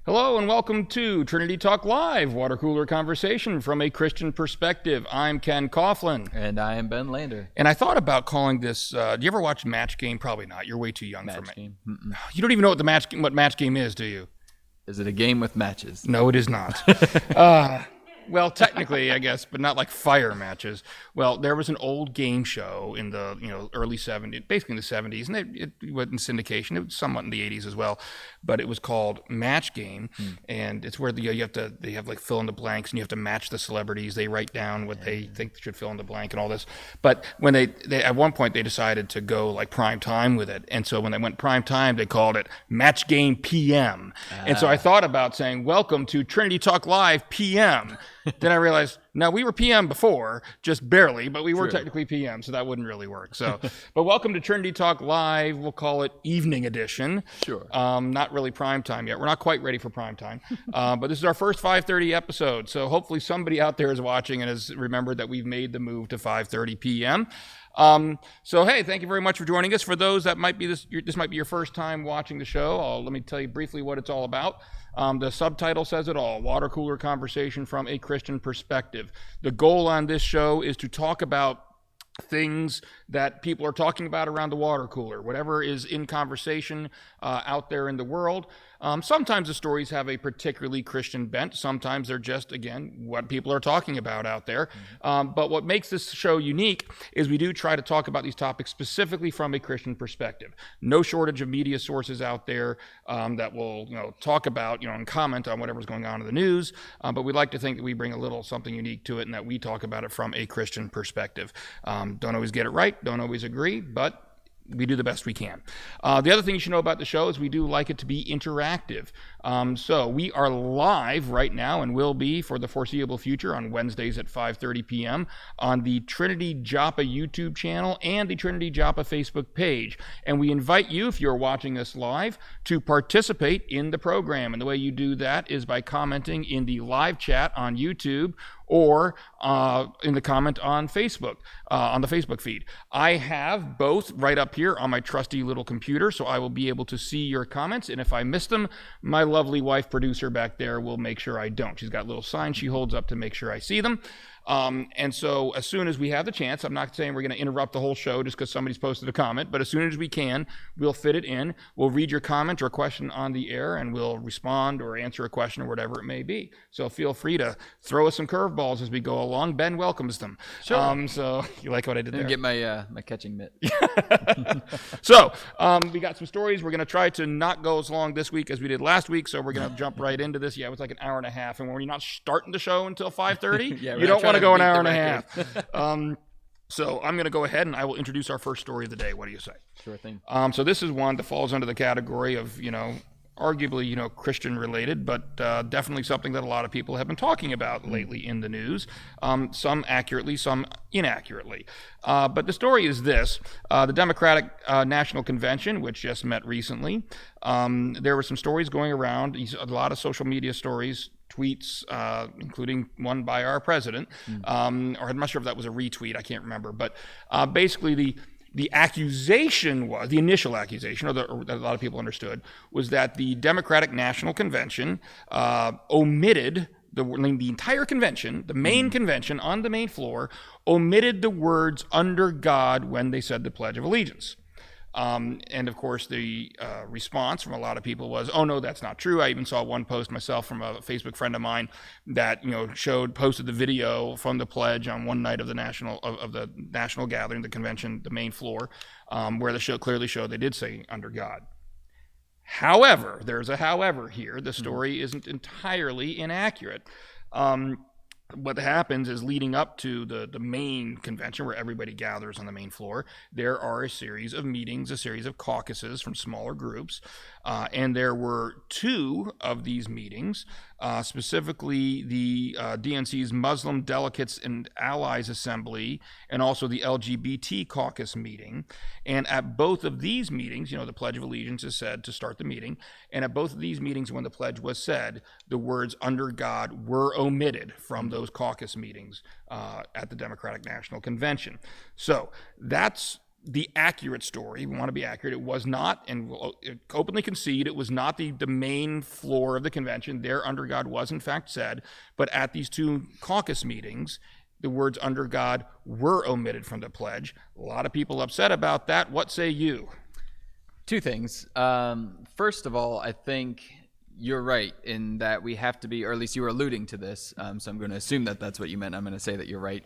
Hello and welcome to Trinity Talk Live, water cooler conversation from a Christian perspective. I'm Ken Coughlin. And I am Ben Lander. And I thought about calling this, do you ever watch Match Game? Probably not. You're way too young for me. Match game? Mm-mm. You don't even know what Match Game is, do you? Is it a game with matches? No, it is not. Well, technically, I guess, but not like fire matches. Well, there was an old game show in the early 70s, basically in the 70s, and it went in syndication. It was somewhat in the 80s as well, but it was called Match Game, and it's where they have like fill in the blanks, and you have to match the celebrities. They write down what they think should fill in the blank and all this. But when they at one point they decided to go like prime time with it, and so when they went prime time, they called it Match Game PM. And so I thought about saying, "Welcome to Trinity Talk Live PM." Then I realized, no, we were PM before, just barely, but we were technically PM, so that wouldn't really work. So, but welcome to Trinity Talk Live. We'll call it Evening Edition. Sure. Not really prime time yet. We're not quite ready for prime time, but this is our first 5:30 episode. So hopefully somebody out there is watching and has remembered that we've made the move to 5:30 PM. So hey, thank you very much for joining us. For those that might be this might be your first time watching the show, let me tell you briefly what it's all about. The subtitle says it all: water cooler conversation from a Christian perspective. The goal on this show is to talk about things that people are talking about around the water cooler, whatever is in conversation out there in the world. Sometimes the stories have a particularly Christian bent. Sometimes they're just, again, what people are talking about out there. But what makes this show unique is we do try to talk about these topics specifically from a Christian perspective. No shortage of media sources out there that will talk about and comment on whatever's going on in the news. But we like to think that we bring a little something unique to it and that we talk about it from a Christian perspective. Don't always get it right, don't always agree, but we do the best we can. The other thing you should know about the show is we do like it to be interactive. So we are live right now and will be for the foreseeable future on Wednesdays at 5:30 p.m. on the Trinity Joppa YouTube channel and the Trinity Joppa Facebook page. And we invite you, if you're watching us live, to participate in the program. And the way you do that is by commenting in the live chat on YouTube or in the comment on Facebook, on the Facebook feed. I have both right up here on my trusty little computer, so I will be able to see your comments, and if I miss them, my lovely wife producer back there will make sure I don't. She's got little signs she holds up to make sure I see them. And so as soon as we have the chance, I'm not saying we're going to interrupt the whole show just because somebody's posted a comment, but as soon as we can, we'll fit it in. We'll read your comment or question on the air, and we'll respond or answer a question or whatever it may be. So feel free to throw us some curveballs as we go along. Ben welcomes them. Sure. So you like what I did there? Get my my catching mitt. So we got some stories. We're going to try to not go as long this week as we did last week, so we're going to jump right into this. Yeah, it was like an hour and a half, and when you're not starting the show until 5:30, you don't want to go an hour and a half. So I'm going to go ahead and I will introduce our first story of the day. What do you say? Sure thing. So this is one that falls under the category of, arguably, Christian related, but definitely something that a lot of people have been talking about lately in the news, some accurately, some inaccurately. But the story is this: the Democratic National Convention, which just met recently, there were some stories going around, a lot of social media stories, tweets, including one by our president, or I'm not sure if that was a retweet, I can't remember, but basically the accusation was, the initial accusation, or that a lot of people understood, was that the Democratic National Convention omitted the entire convention, the main convention on the main floor, omitted the words "under God" when they said the Pledge of Allegiance. And of course, the response from a lot of people was, "Oh no, that's not true." I even saw one post myself from a Facebook friend of mine that posted the video from the pledge on one night of the national gathering, the convention, the main floor, where the show clearly showed they did say "under God." However, there's a however here. The story isn't entirely inaccurate. what happens is leading up to the main convention where everybody gathers on the main floor, there are a series of meetings, a series of caucuses from smaller groups. And there were two of these meetings, specifically the DNC's Muslim Delegates and Allies Assembly and also the LGBT caucus meeting. And at both of these meetings, the Pledge of Allegiance is said to start the meeting. And at both of these meetings, when the pledge was said, the words "under God" were omitted from those caucus meetings at the Democratic National Convention. So that's the accurate story. We want to be accurate. It was not, and we'll openly concede, it was not the main floor of the convention. There, "under God" was in fact said, but at these two caucus meetings, the words "under God" were omitted from the pledge. A lot of people upset about that. What say you? Two things. First of all, I think you're right in that we have to be, or at least you were alluding to this, so I'm going to assume that that's what you meant. I'm going to say that you're right,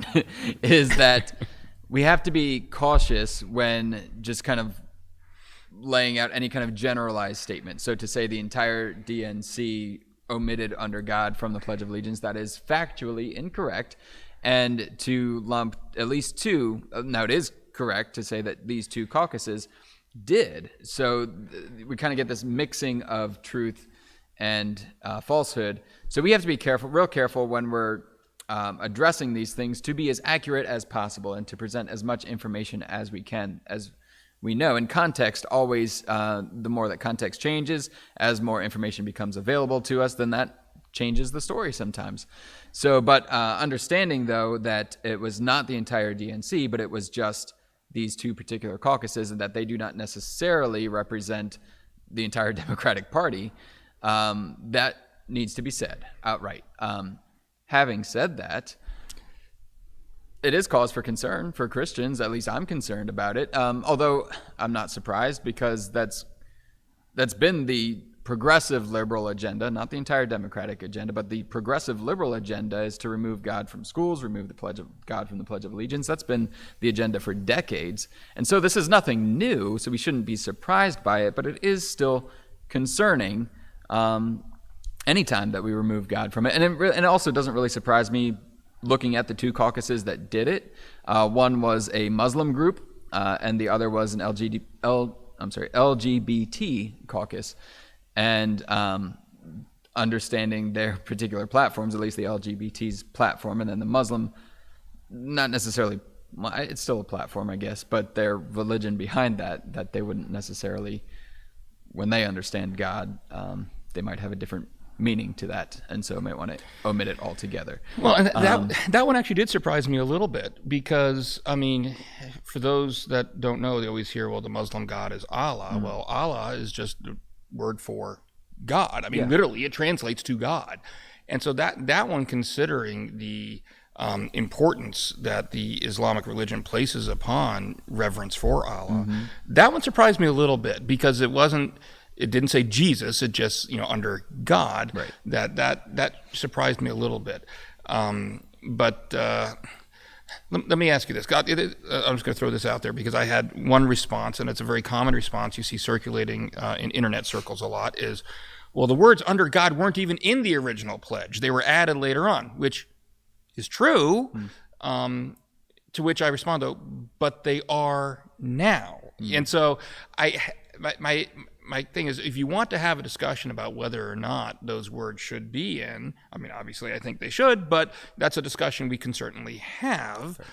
is that we have to be cautious when just kind of laying out any kind of generalized statement. So to say the entire DNC omitted "under God" from the Pledge of Allegiance, that is factually incorrect. And to lump at least two, now it is correct to say that these two caucuses did. So we kind of get this mixing of truth and falsehood. So we have to be careful, real careful when we're addressing these things, to be as accurate as possible and to present as much information as we can. As we know, in context, always, the more that context changes, as more information becomes available to us, then that changes the story sometimes. So, but understanding, though, that it was not the entire DNC, but it was just these two particular caucuses, and that they do not necessarily represent the entire Democratic Party, that needs to be said outright. Having said that, it is cause for concern for Christians. At least I'm concerned about it. Although I'm not surprised, because that's been the progressive liberal agenda, not the entire Democratic agenda, but the progressive liberal agenda is to remove God from schools, remove the pledge of God from the Pledge of Allegiance. That's been the agenda for decades. And so this is nothing new, so we shouldn't be surprised by it, but it is still concerning anytime that we remove God from it. And it also doesn't really surprise me looking at the two caucuses that did it. One was a Muslim group, and the other was an LGBT caucus. And understanding their particular platforms, at least the LGBT's platform, and then the Muslim, not necessarily, it's still a platform, I guess, but their religion behind that they wouldn't necessarily, when they understand God, they might have a different meaning to that, and so might want to omit it altogether. Well, and that one actually did surprise me a little bit, because, I mean, for those that don't know, they always hear, well, the Muslim God is Allah. Mm-hmm. Well, Allah is just the word for God. I mean, literally, it translates to God. And so that one, considering the importance that the Islamic religion places upon reverence for Allah, mm-hmm. that one surprised me a little bit, because it didn't say Jesus, it just, under God. Right. That surprised me a little bit. But let me ask you this. God, I'm just going to throw this out there, because I had one response, and it's a very common response you see circulating in internet circles a lot, is, well, the words "under God" weren't even in the original pledge. They were added later on, which is true, to which I respond, though, but they are now. And so my thing is, if you want to have a discussion about whether or not those words should be in, I mean, obviously I think they should, but that's a discussion we can certainly have. Sure.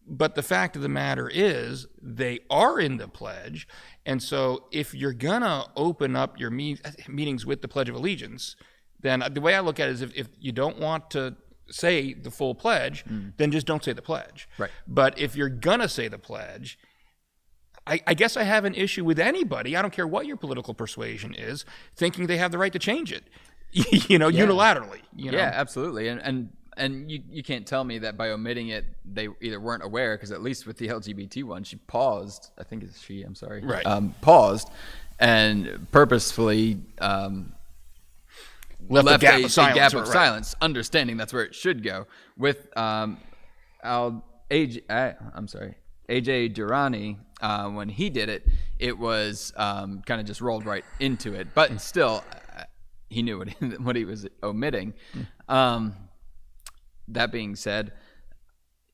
But the fact of the matter is, they are in the pledge. And so if you're going to open up your meetings with the Pledge of Allegiance, then the way I look at it is, if you don't want to say the full pledge, then just don't say the pledge. Right. But if you're going to say the pledge, I guess I have an issue with anybody, I don't care what your political persuasion is, thinking they have the right to change it, unilaterally. Yeah, absolutely. And you can't tell me that by omitting it, they either weren't aware, because at least with the LGBT one, she paused. I think it's she, I'm sorry. Right. Paused and purposefully left a gap of silence, understanding that's where it should go. With AJ Durrani, when he did it, it was kind of just rolled right into it. But still, he knew what he was omitting. that being said,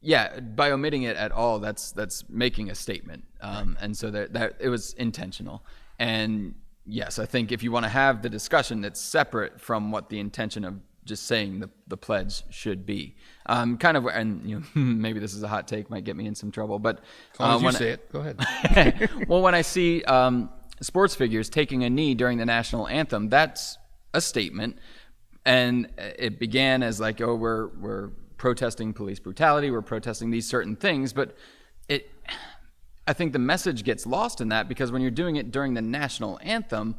yeah, by omitting it at all, that's making a statement, and so that it was intentional. And yes, I think if you want to have the discussion that's separate from what the intention of just saying the pledge should be, kind of, and maybe this is a hot take, might get me in some trouble, but when you say it, go ahead. Well, when I see sports figures taking a knee during the national anthem, that's a statement, and it began as like, oh, we're protesting police brutality, we're protesting these certain things, but I think the message gets lost in that, because when you're doing it during the national anthem,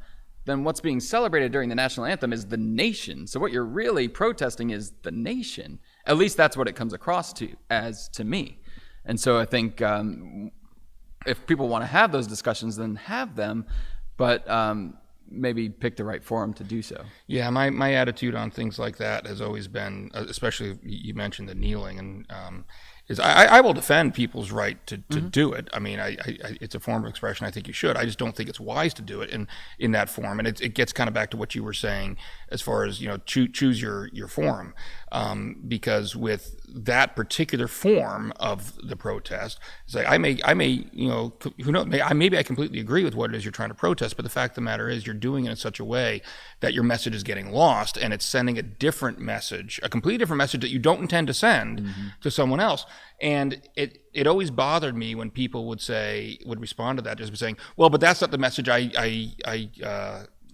then what's being celebrated during the national anthem is the nation. So what you're really protesting is the nation. At least that's what it comes across to me. And so I think if people want to have those discussions, then have them, but maybe pick the right forum to do so. Yeah, my attitude on things like that has always been, especially you mentioned the kneeling, and is I will defend people's right to do it. I mean, it's a form of expression. I think you should. I just don't think it's wise to do it in that form. And it gets kind of back to what you were saying as far as, choose your forum, because with that particular form of the protest, it's like I may who knows, maybe I completely agree with what it is you're trying to protest, but the fact of the matter is you're doing it in such a way that your message is getting lost, and it's sending a different message, a completely different message that you don't intend to send to someone else. And it always bothered me when people would respond to that just by saying, well, but that's not the message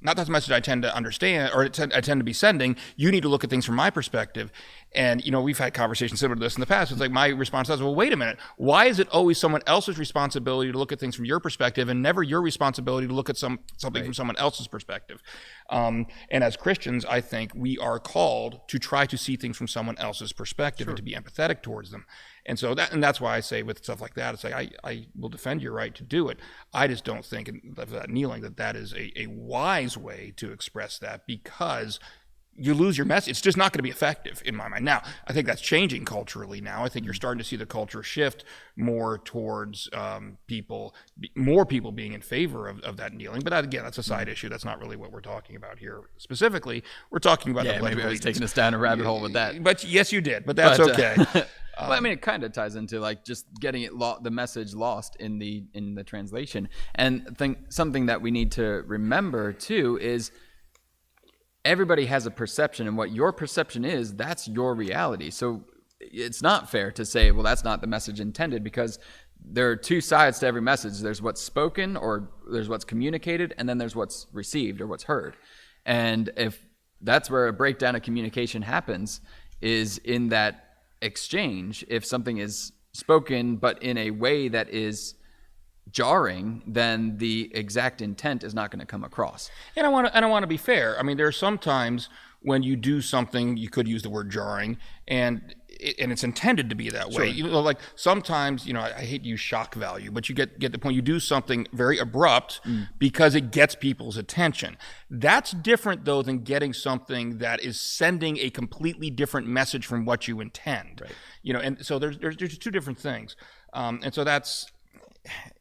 not that's the message I tend to understand, or I tend to be sending. You need to look at things from my perspective. And, we've had conversations similar to this in the past. It's like my response is, well, wait a minute. Why is it always someone else's responsibility to look at things from your perspective and never your responsibility to look at something from someone else's perspective? And as Christians, I think we are called to try to see things from someone else's perspective and to be empathetic towards them. And so that's why I say with stuff like that, it's like I will defend your right to do it. I just don't think that kneeling that is a wise way to express that, because you lose your message. It's just not going to be effective in my mind. Now, I think that's changing culturally now. I think you're starting to see the culture shift more towards more people being in favor of that kneeling. But again, that's a side issue. That's not really what we're talking about here specifically. We're talking about maybe I was taking us down a rabbit hole with that. But yes, you did. But that's okay. Well, I mean, it kind of ties into like just getting the message lost in the translation. And I think something that we need to remember too is everybody has a perception, and what your perception is, that's your reality. So it's not fair to say, well, that's not the message intended, because there are two sides to every message. There's what's spoken, or there's what's communicated, and then there's what's received or what's heard. And if that's where a breakdown of communication happens, is in that exchange. If something is spoken but in a way that is jarring, then the exact intent is not going to come across. And I want to be fair. I mean, there are some times when you do something, you could use the word jarring, and it's intended to be that way. Sure. Like sometimes, I hate to use shock value, but you get the point. You do something very abrupt because it gets people's attention. That's different, though, than getting something that is sending a completely different message from what you intend. Right. And so there's two different things. And so that's,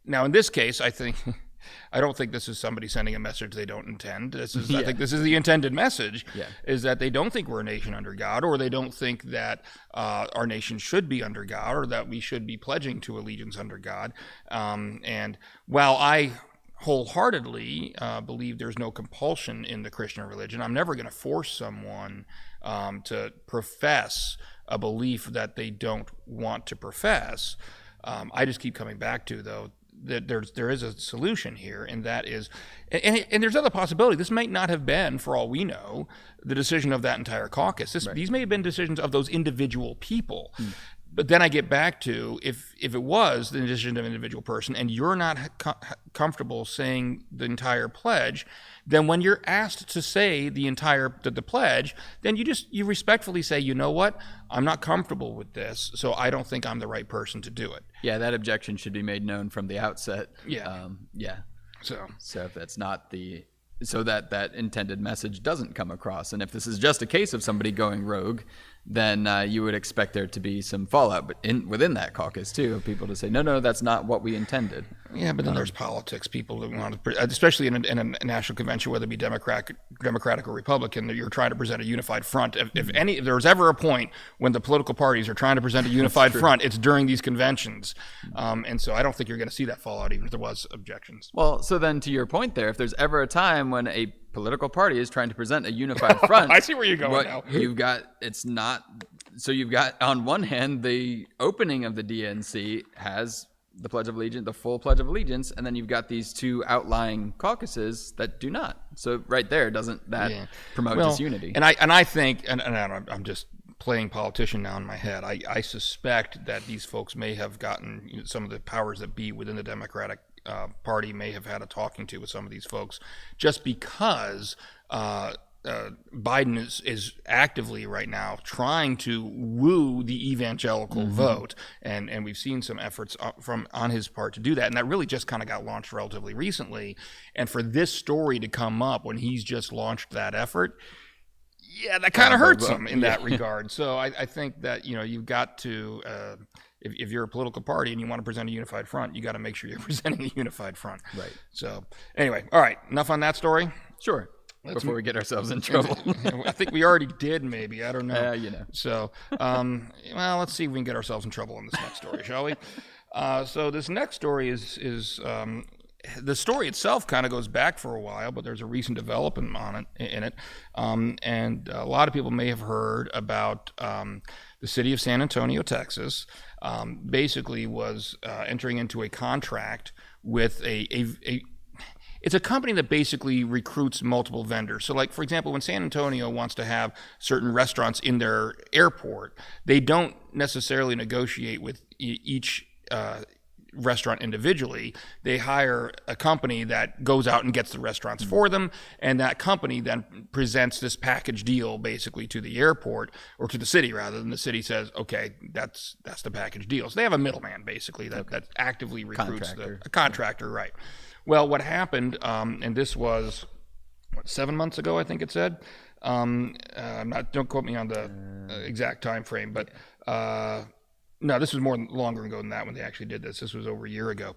now in this case, I don't think this is somebody sending a message they don't intend. I think this is the intended message, is that they don't think we're a nation under God, or they don't think that our nation should be under God, or that we should be pledging to allegiance under God. And while I wholeheartedly believe there's no compulsion in the Christian religion, I'm never going to force someone to profess a belief that they don't want to profess. I just keep coming back to, though, that there is a solution here, and that is, and there's other possibility. This might not have been, for all we know, the decision of that entire caucus. These may have been decisions of those individual people. But then I get back to, if it was the decision of an individual person, and you're not comfortable saying the entire pledge, then when you're asked to say the pledge, then you respectfully say, you know what, I'm not comfortable with this, so I don't think I'm the right person to do it. Yeah, that objection should be made known from the outset. So if that's not so that intended message doesn't come across. And if this is just a case of somebody going rogue, then you would expect there to be some fallout, but within that caucus too, of people to say, no, that's not what we intended. Yeah, but then there's politics. People who want to, especially in a national convention, whether it be Democratic or Republican, that you're trying to present a unified front. If there's ever a point when the political parties are trying to present a unified front, it's during these conventions. And so I don't think you're going to see that fallout, even if there was objections. Well, so then to your point there, if there's ever a time when a political party is trying to present a unified front, I see where you're going now. You've got on one hand, the opening of the DNC has the Pledge of Allegiance, the full Pledge of Allegiance, and then you've got these two outlying caucuses that do not. So right there, doesn't that promote disunity? And I think, and I'm just playing politician now in my head, I suspect that these folks may have gotten some of the powers that be within the Democratic Party may have had a talking to with some of these folks, just because Biden is actively right now trying to woo the evangelical vote, and we've seen some efforts on his part to do that, and that really just kind of got launched relatively recently. And for this story to come up when he's just launched that effort, that kind of hurts him in that regard. So I think that you've got to. If you're a political party and you want to present a unified front, you got to make sure you're presenting a unified front. Right. So anyway, all right, enough on that story. Sure. Before we get ourselves in trouble. I think we already did, maybe. I don't know. So, well, let's see if we can get ourselves in trouble in this next story, shall we? So this next story is the story itself kind of goes back for a while, but there's a recent development in it. And a lot of people may have heard about the city of San Antonio, Texas, basically was entering into a contract with it's a company that basically recruits multiple vendors. So like, for example, when San Antonio wants to have certain restaurants in their airport, they don't necessarily negotiate with each restaurant individually. They hire a company that goes out and gets the restaurants for them, and that company then presents this package deal basically to the airport, or to the city rather, than the city says, okay, that's the package deal. So they have a middleman basically that actively recruits a contractor, right? Well, what happened, and this was 7 months ago, I think it said. Don't quote me on the exact time frame, but no, this was longer ago than that when they actually did this. This was over a year ago.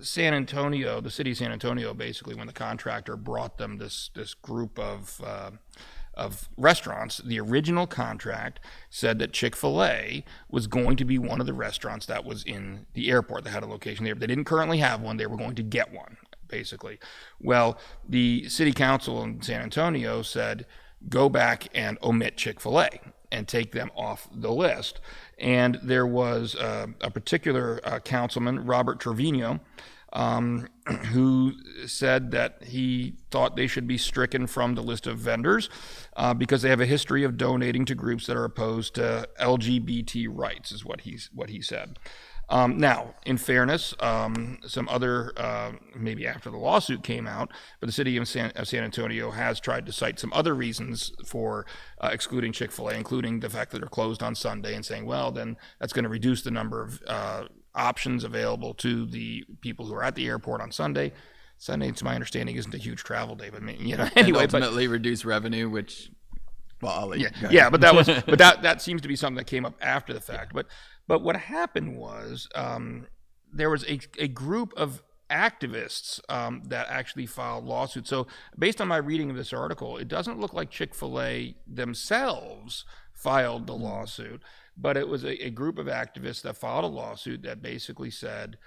San Antonio, the city of San Antonio, basically, when the contractor brought them this group of restaurants, the original contract said that Chick-fil-A was going to be one of the restaurants that was in the airport that had a location there. They didn't currently have one. They were going to get one, basically. Well, the city council in San Antonio said, go back and omit Chick-fil-A and take them off the list. And there was a particular councilman, Robert Trevino, who said that he thought they should be stricken from the list of vendors because they have a history of donating to groups that are opposed to LGBT rights, is what he said. Now, in fairness, some other, maybe after the lawsuit came out, but the city of San Antonio has tried to cite some other reasons for excluding Chick-fil-A, including the fact that they're closed on Sunday, and saying, well, then that's going to reduce the number of options available to the people who are at the airport on Sunday. Sunday, to my understanding, isn't a huge travel day, but anyway. And ultimately reduce revenue, which, well, I'll let you go ahead. But that seems to be something that came up after the fact. But what happened was there was a group of activists that actually filed lawsuits. So based on my reading of this article, it doesn't look like Chick-fil-A themselves filed the lawsuit, but it was a group of activists that filed a lawsuit that basically said,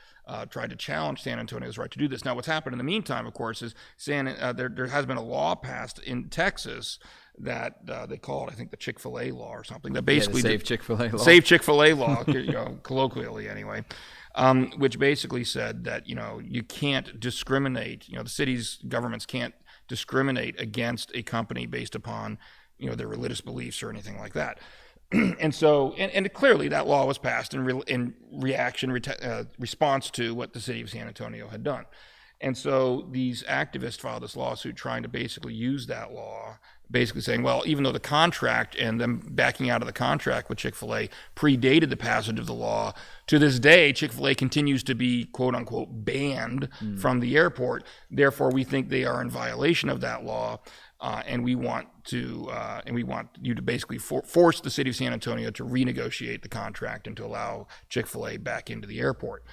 tried to challenge San Antonio's right to do this. Now, what's happened in the meantime, of course, is there has been a law passed in Texas that they call it, I think, the Chick-fil-A law or something. That basically the Save Chick-fil-A law. Save Chick-fil-A law, colloquially anyway, which basically said that you can't discriminate. The city's governments can't discriminate against a company based upon their religious beliefs or anything like that. And so, and clearly that law was passed in response to what the city of San Antonio had done. And so these activists filed this lawsuit trying to basically use that law, basically saying, well, even though the contract and them backing out of the contract with Chick-fil-A predated the passage of the law, to this day, Chick-fil-A continues to be, quote unquote, banned from the airport. Therefore, we think they are in violation of that law. and we want you to basically force the city of San Antonio to renegotiate the contract and to allow Chick-fil-A back into the airport.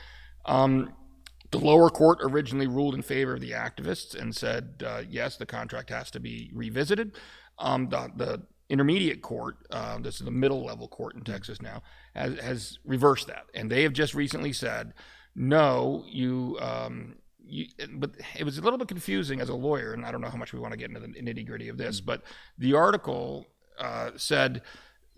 The lower court originally ruled in favor of the activists and said, yes, the contract has to be revisited. The intermediate court, this is the middle level court in Texas now, has reversed that. And they have just recently said, no, but it was a little bit confusing as a lawyer, and I don't know how much we want to get into the nitty gritty of this, but the article said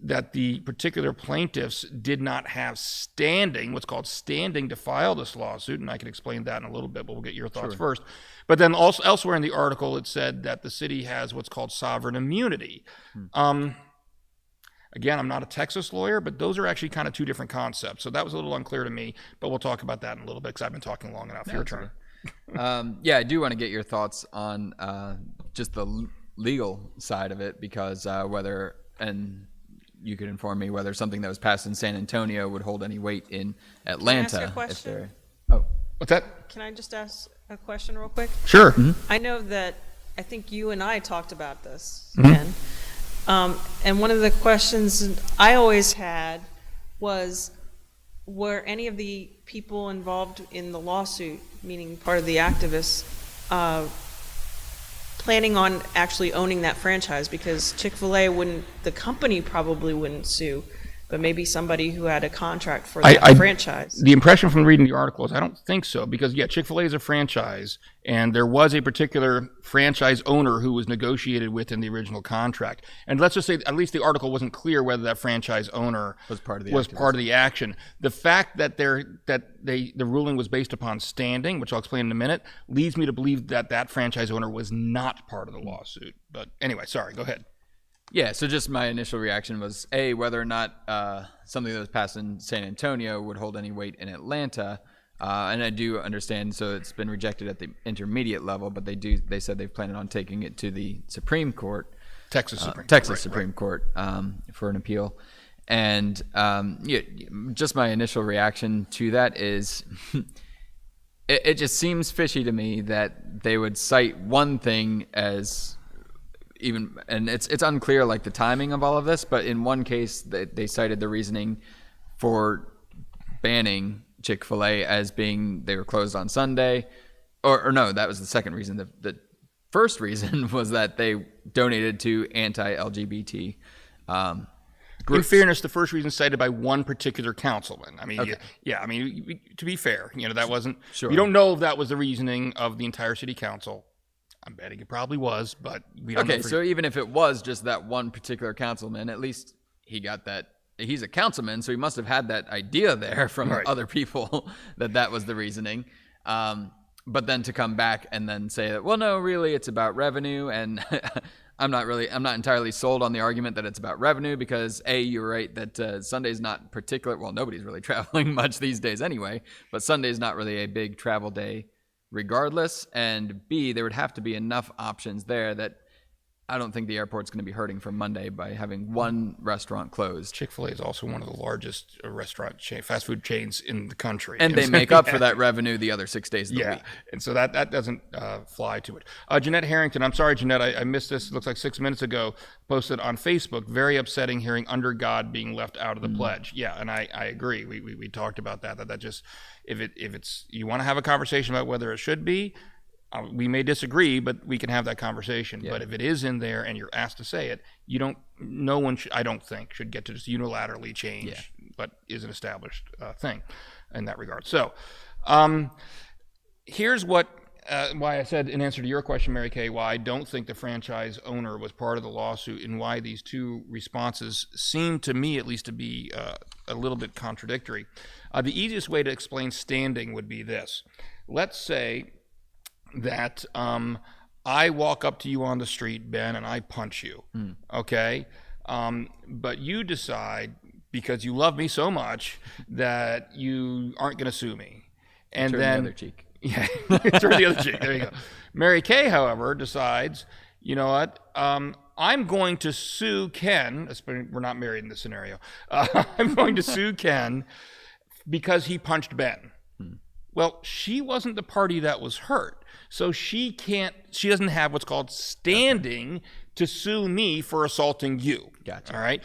that the particular plaintiffs did not have standing, what's called standing, to file this lawsuit, and I can explain that in a little bit, but we'll get your thoughts first. But then also elsewhere in the article, it said that the city has what's called sovereign immunity. Again, I'm not a Texas lawyer, but those are actually kind of two different concepts. So that was a little unclear to me, but we'll talk about that in a little bit because I've been talking long enough. Your turn. I do want to get your thoughts on just the legal side of it, because whether, and you could inform me whether something that was passed in San Antonio would hold any weight in Atlanta. Can I ask you a question? What's that? Can I just ask a question real quick? Sure. I know that I think you and I talked about this, Ken. And one of the questions I always had was, were any of the people involved in the lawsuit, meaning part of the activists, planning on actually owning that franchise? Because Chick-fil-A wouldn't, the company probably wouldn't sue, but maybe somebody who had a contract for that franchise. The impression from reading the article is I don't think so, because Chick-fil-A is a franchise, and there was a particular franchise owner who was negotiated with in the original contract. And let's just say at least the article wasn't clear whether that franchise owner was part of the action. The fact that the ruling was based upon standing, which I'll explain in a minute, leads me to believe that that franchise owner was not part of the lawsuit. But anyway, sorry, go ahead. Yeah, so just my initial reaction was, A, whether or not something that was passed in San Antonio would hold any weight in Atlanta. And I do understand, so it's been rejected at the intermediate level, but they said they've planned on taking it to the Supreme Court. Texas Supreme Court for an appeal. And just my initial reaction to that is it just seems fishy to me that they would cite one thing as and it's unclear like the timing of all of this, but in one case they cited the reasoning for banning Chick-fil-A as being they were closed on Sunday, or no, that was the second reason. The first reason was that they donated to anti-LGBT groups. In fairness, the first reason cited by one particular councilman. I mean, I mean, to be fair, that wasn't. Sure. We don't know if that was the reasoning of the entire city council. I'm betting it probably was, but we don't know. Okay, so even if it was just that one particular councilman, at least he got that. He's a councilman, so he must have had that idea there from other people that was the reasoning. But then to come back and then say that, well, no, really, it's about revenue, and I'm not entirely sold on the argument that it's about revenue, because A, you're right that Sunday's not particular. Well, nobody's really traveling much these days anyway, but Sunday's not really a big travel day regardless, and B, there would have to be enough options there that I don't think the airport's going to be hurting for Monday by having one restaurant closed. Chick-fil-A is also one of the largest fast food chains in the country. And they make up for that revenue the other 6 days of the week. And so that doesn't fly to it. Jeanette Harrington, I'm sorry, Jeanette, I missed this. It looks like 6 minutes ago, posted on Facebook, very upsetting hearing under God being left out of the pledge. Yeah, and I agree. We talked about that just, if it's you want to have a conversation about whether it should be, we may disagree, but we can have that conversation. Yeah. But if it is in there and you're asked to say it, no one should, I don't think, should get to just unilaterally change what is an established thing in that regard. So here's why I said, in answer to your question, Mary Kay, why I don't think the franchise owner was part of the lawsuit, and why these two responses seem to me at least to be a little bit contradictory. The easiest way to explain standing would be this. Let's say that I walk up to you on the street, Ben, and I punch you, okay? But you decide, because you love me so much, that you aren't going to sue me. And turn then the other cheek. Yeah, turn the other cheek. There you go. Mary Kay, however, decides, you know what? I'm going to sue Ken. We're not married in this scenario. I'm going to sue Ken because he punched Ben. Well, she wasn't the party that was hurt. So she doesn't have what's called standing to sue me for assaulting you. Gotcha. All right.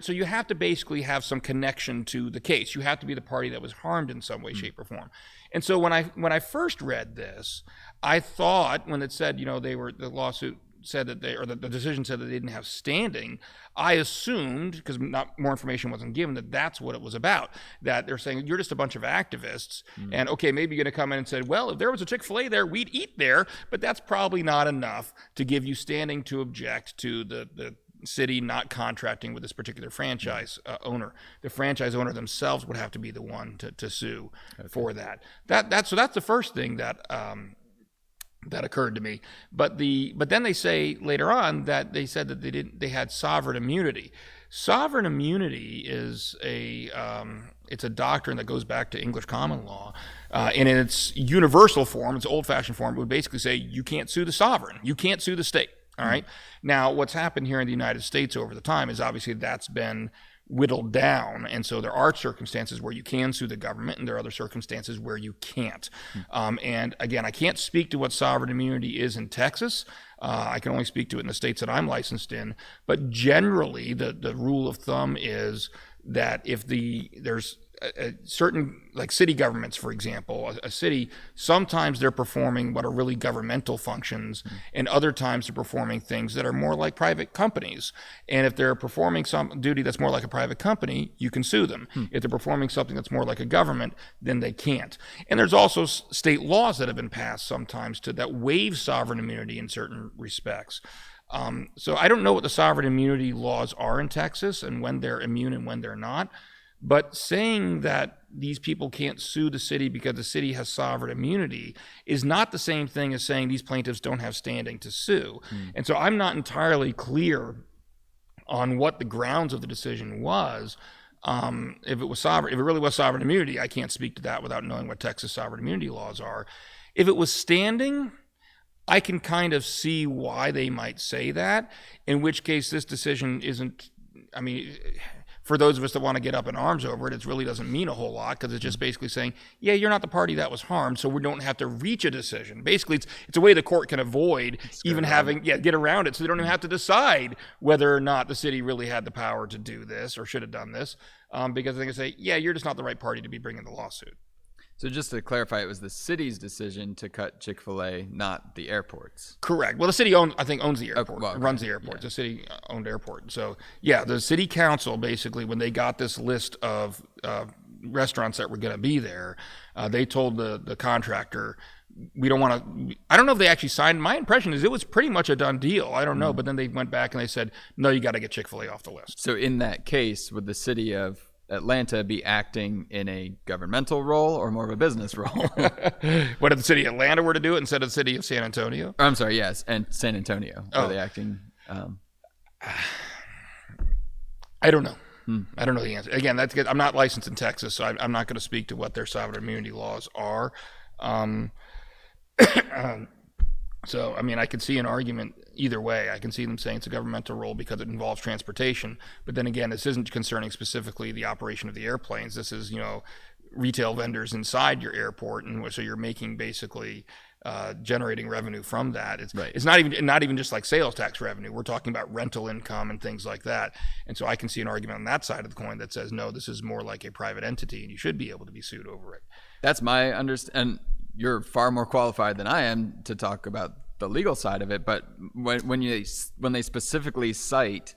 So you have to basically have some connection to the case. You have to be the party that was harmed in some way, shape, or form. And so when I first read this, I thought when it said, the lawsuit said that the decision said that they didn't have standing, I assumed, because more information wasn't given, that that's what it was about. That they're saying you're just a bunch of activists, and okay, maybe you're going to come in and say, well, if there was a Chick-fil-A there, we'd eat there, but that's probably not enough to give you standing to object to the city not contracting with this particular franchise owner. The franchise owner themselves would have to be the one to sue for that. So that's the first thing that occurred to me. But then they say later on that they said that they had sovereign immunity. Sovereign immunity is it's a doctrine that goes back to English common law, and in its universal form, its old-fashioned form, it would basically say you can't sue the sovereign, you can't sue the state. All right. Now, what's happened here in the United States over the time is obviously that's been whittled down. And so there are circumstances where you can sue the government, and there are other circumstances where you can't. And again, I can't speak to what sovereign immunity is in Texas. I can only speak to it in the states that I'm licensed in. But generally, the rule of thumb is that if there's a certain, like city governments, for example, a city, sometimes they're performing what are really governmental functions, and other times they're performing things that are more like private companies. And if they're performing some duty that's more like a private company, you can sue them. If they're performing something that's more like a government, then they can't. And there's also state laws that have been passed sometimes that waive sovereign immunity in certain respects. So I don't know what the sovereign immunity laws are in Texas and when they're immune and when they're not. But saying that these people can't sue the city because the city has sovereign immunity is not the same thing as saying these plaintiffs don't have standing to sue. And so I'm not entirely clear on what the grounds of the decision was. If it really was sovereign immunity, I can't speak to that without knowing what Texas sovereign immunity laws are. If it was standing, I can kind of see why they might say that, in which case this decision isn't, for those of us that want to get up in arms over it, it really doesn't mean a whole lot, because it's just basically saying, yeah, you're not the party that was harmed, so we don't have to reach a decision. Basically, it's a way the court can avoid get around it, so they don't even have to decide whether or not the city really had the power to do this or should have done this, because they can say, yeah, you're just not the right party to be bringing the lawsuit. So just to clarify, it was the city's decision to cut Chick-fil-A, not the airport's. Correct. Well, the city owns the airport, runs the airport. Yeah. It's a city-owned airport. So, yeah, the city council, basically, when they got this list of restaurants that were going to be there, they told the contractor, we don't want to, I don't know if they actually signed. My impression is it was pretty much a done deal. I don't know. But then they went back and they said, no, you got to get Chick-fil-A off the list. So in that case, would the city of Atlanta be acting in a governmental role or more of a business role? What if the city of Atlanta were to do it instead of the city of San Antonio? I'm sorry, yes, and San Antonio. Are they acting? I don't know. I don't know the answer. Again, that's good. I'm not licensed in Texas, so I'm not going to speak to what their sovereign immunity laws are. So, I could see an argument either way. I can see them saying it's a governmental role because it involves transportation. But then again, this isn't concerning specifically the operation of the airplanes. This is, retail vendors inside your airport. And so you're making basically generating revenue from that. It's not even just like sales tax revenue. We're talking about rental income and things like that. And so I can see an argument on that side of the coin that says, no, this is more like a private entity and you should be able to be sued over it. That's my understanding. You're far more qualified than I am to talk about the legal side of it, but when they specifically cite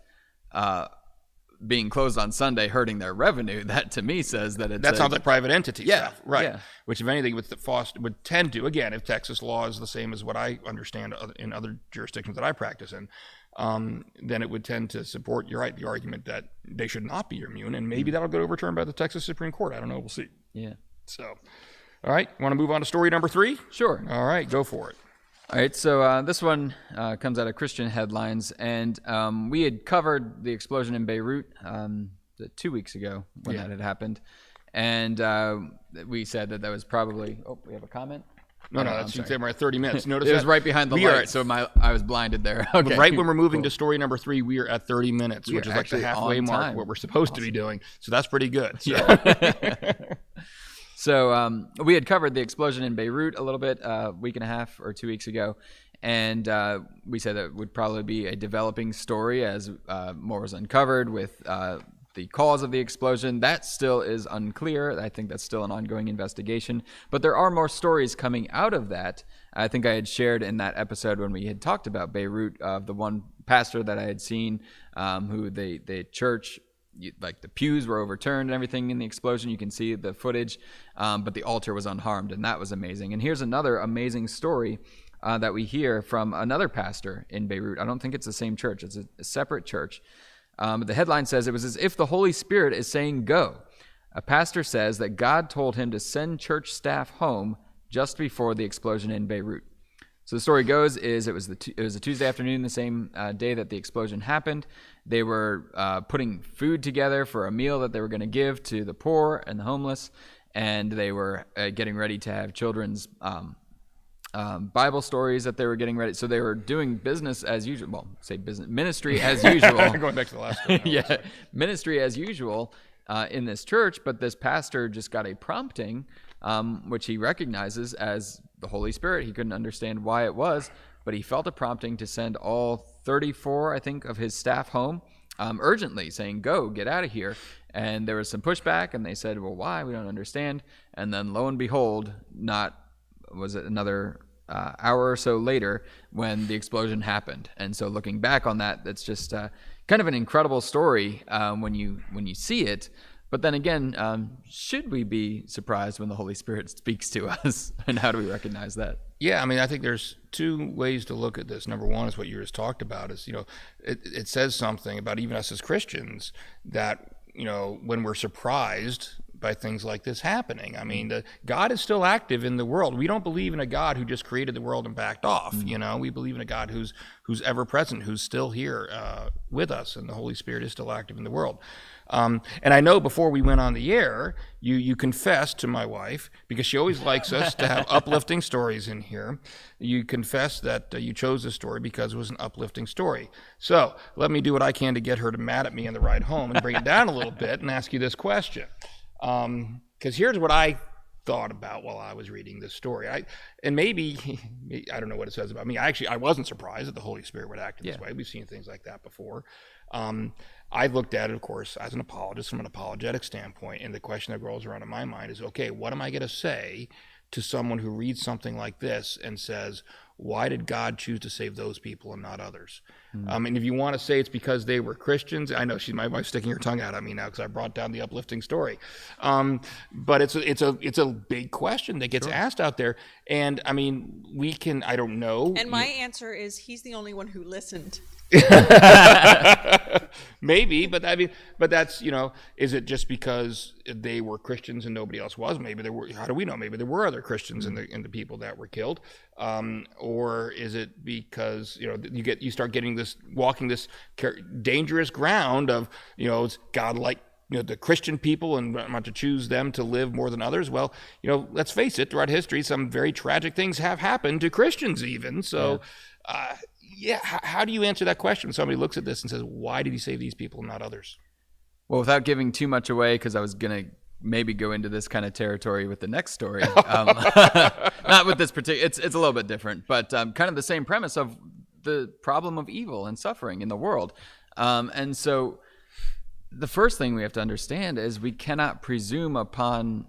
being closed on Sunday hurting their revenue, that to me says that sounds like private entity stuff, right? Yeah. Which, if anything, would tend to, again, if Texas law is the same as what I understand in other jurisdictions that I practice in, then it would tend to support, you're right, the argument that they should not be immune, and maybe that'll get overturned by the Texas Supreme Court. I don't know. We'll see. Yeah. So, all right, want to move on to story number 3? Sure. All right, go for it. All right, so this one comes out of Christian Headlines, and we had covered the explosion in Beirut 2 weeks ago when that had happened, and we said that was probably. Oh, we have a comment. No, that's we're at 30 minutes. Notice it was right behind the light, so I was blinded there. Okay. Right when we're moving to story number 3, we are at 30 minutes, which is like the halfway mark, what we're supposed to be doing. So that's pretty good. So. So we had covered the explosion in Beirut a little bit a week and a half or 2 weeks ago, and we said that it would probably be a developing story as more was uncovered with the cause of the explosion. That still is unclear. I think that's still an ongoing investigation. But there are more stories coming out of that. I think I had shared in that episode when we had talked about Beirut of the one pastor that I had seen who the church, like the pews were overturned and everything in the explosion. You can see the footage, but the altar was unharmed, and that was amazing. And here's another amazing story that we hear from another pastor in Beirut. I don't think it's the same church. It's a separate church. The headline says, it was as if the Holy Spirit is saying, go. A pastor says that God told him to send church staff home just before the explosion in Beirut. So the story goes is it was a Tuesday afternoon, the same day that the explosion happened. They were putting food together for a meal that they were going to give to the poor and the homeless, and they were getting ready to have children's Bible stories that they were getting ready. So they were doing business as usual. Well, say business, ministry as usual. Going back to the last one. Yeah, ministry as usual in this church. But this pastor just got a prompting, which he recognizes as the Holy Spirit. He couldn't understand why it was, but he felt a prompting to send all 34, I think, of his staff home urgently, saying, go, get out of here. And there was some pushback, and they said, well, why? We don't understand. And then lo and behold, another hour or so later when the explosion happened. And so looking back on that, that's just kind of an incredible story when you see it. But then again, should we be surprised when the Holy Spirit speaks to us? And how do we recognize that? Yeah, I mean, I think there's two ways to look at this. Number one is what you just talked about is, it says something about even us as Christians that, when we're surprised by things like this happening. I mean, God is still active in the world. We don't believe in a God who just created the world and backed off. We believe in a God who's ever present, who's still here with us, and the Holy Spirit is still active in the world. And I know before we went on the air, you confessed to my wife, because she always likes us to have uplifting stories in here. You confessed that you chose this story because it was an uplifting story. So let me do what I can to get her to mad at me on the ride home and bring it down a little bit and ask you this question. Because here's what I thought about while I was reading this story. And maybe I don't know what it says about me. I wasn't surprised that the Holy Spirit would act in this way. We've seen things like that before. I looked at it, of course, as an apologist from an apologetic standpoint, and the question that rolls around in my mind is, okay, what am I going to say to someone who reads something like this and says, why did God choose to save those people and not others? And if you want to say it's because they were Christians, I know my wife's sticking her tongue out at me now because I brought down the uplifting story. But it's a big question that gets asked out there. And I mean, I don't know. And my answer is he's the only one who listened. Maybe, but that's, is it just because they were Christians and nobody else was? Maybe there were. How do we know? Maybe there were other Christians in the people that were killed, or is it because you start walking this dangerous ground of it's God like the Christian people and want to choose them to live more than others? Well, let's face it, throughout history, some very tragic things have happened to Christians even. So. How do you answer that question when somebody looks at this and says, why did he save these people and not others? Well, without giving too much away, because I was going to maybe go into this kind of territory with the next story. Not with this particular, it's a little bit different, but kind of the same premise of the problem of evil and suffering in the world. And so the first thing we have to understand is we cannot presume upon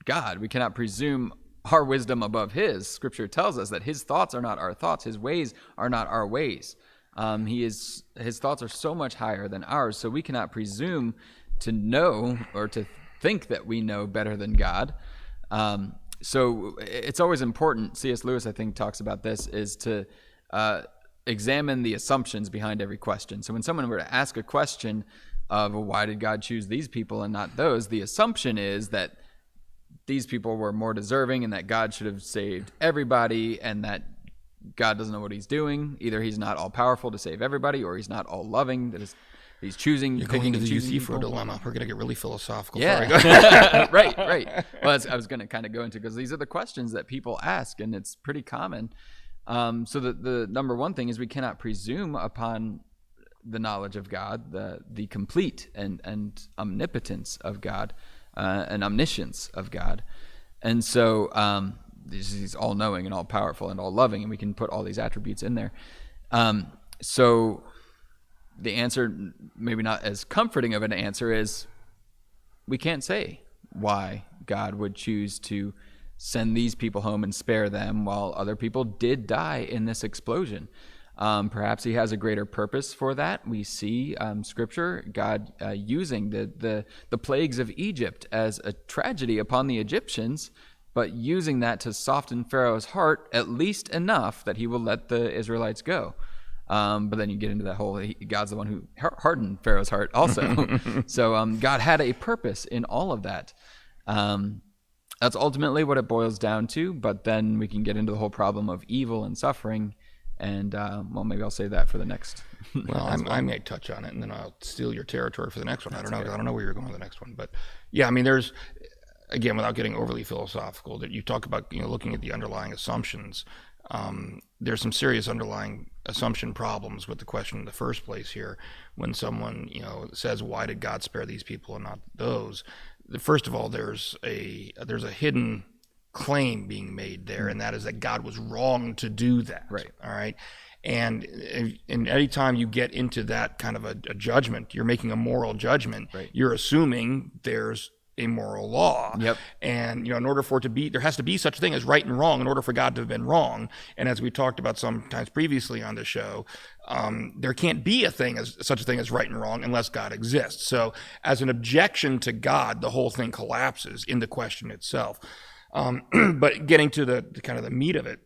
God. We cannot presume our wisdom above his. Scripture tells us that his thoughts are not our thoughts. His ways are not our ways. His thoughts are so much higher than ours. So we cannot presume to know or to think that we know better than God. So it's always important. C.S. Lewis, I think, talks about this, is to examine the assumptions behind every question. So when someone were to ask a question of, well, why did God choose these people and not those? The assumption is that these people were more deserving and that God should have saved everybody, and that God doesn't know what he's doing. Either he's not all powerful to save everybody, or he's not all loving, that he's choosing. You're going into the Euthyphro dilemma. We're going to get really philosophical. Yeah. Right. Well, I was going to kind of go into, because these are the questions that people ask, and it's pretty common. So the number one thing is we cannot presume upon the knowledge of God, the complete and omnipotence of God. and omniscience of God. And so he's all-knowing and all-powerful and all-loving, and we can put all these attributes in there. So the answer, maybe not as comforting of an answer, is we can't say why God would choose to send these people home and spare them while other people did die in this explosion. Perhaps he has a greater purpose for that. We see Scripture, God using the plagues of Egypt as a tragedy upon the Egyptians, but using that to soften Pharaoh's heart at least enough that he will let the Israelites go. But then you get into that whole, God's the one who hardened Pharaoh's heart also. So God had a purpose in all of that. That's ultimately what it boils down to, but then we can get into the whole problem of evil and suffering, and well, maybe I'll save that for the next. Well, I may touch on it, and then I'll steal your territory for the next one. I don't know. I don't know where you're going with the next one, but yeah, I mean, there's, again, without getting overly philosophical, that you talk about, looking at the underlying assumptions. There's some serious underlying assumption problems with the question in the first place here. When someone, says, why did God spare these people and not those? First of all, there's a hidden claim being made there, and that is that God was wrong to do that. Right. All right. And any time you get into that kind of a judgment, you're making a moral judgment. Right. You're assuming there's a moral law. Yep. And, in order for it to be, there has to be such a thing as right and wrong in order for God to have been wrong. And as we talked about sometimes previously on the show, there can't be such a thing as right and wrong unless God exists. So as an objection to God, the whole thing collapses in the question itself. But getting to the kind of the meat of it,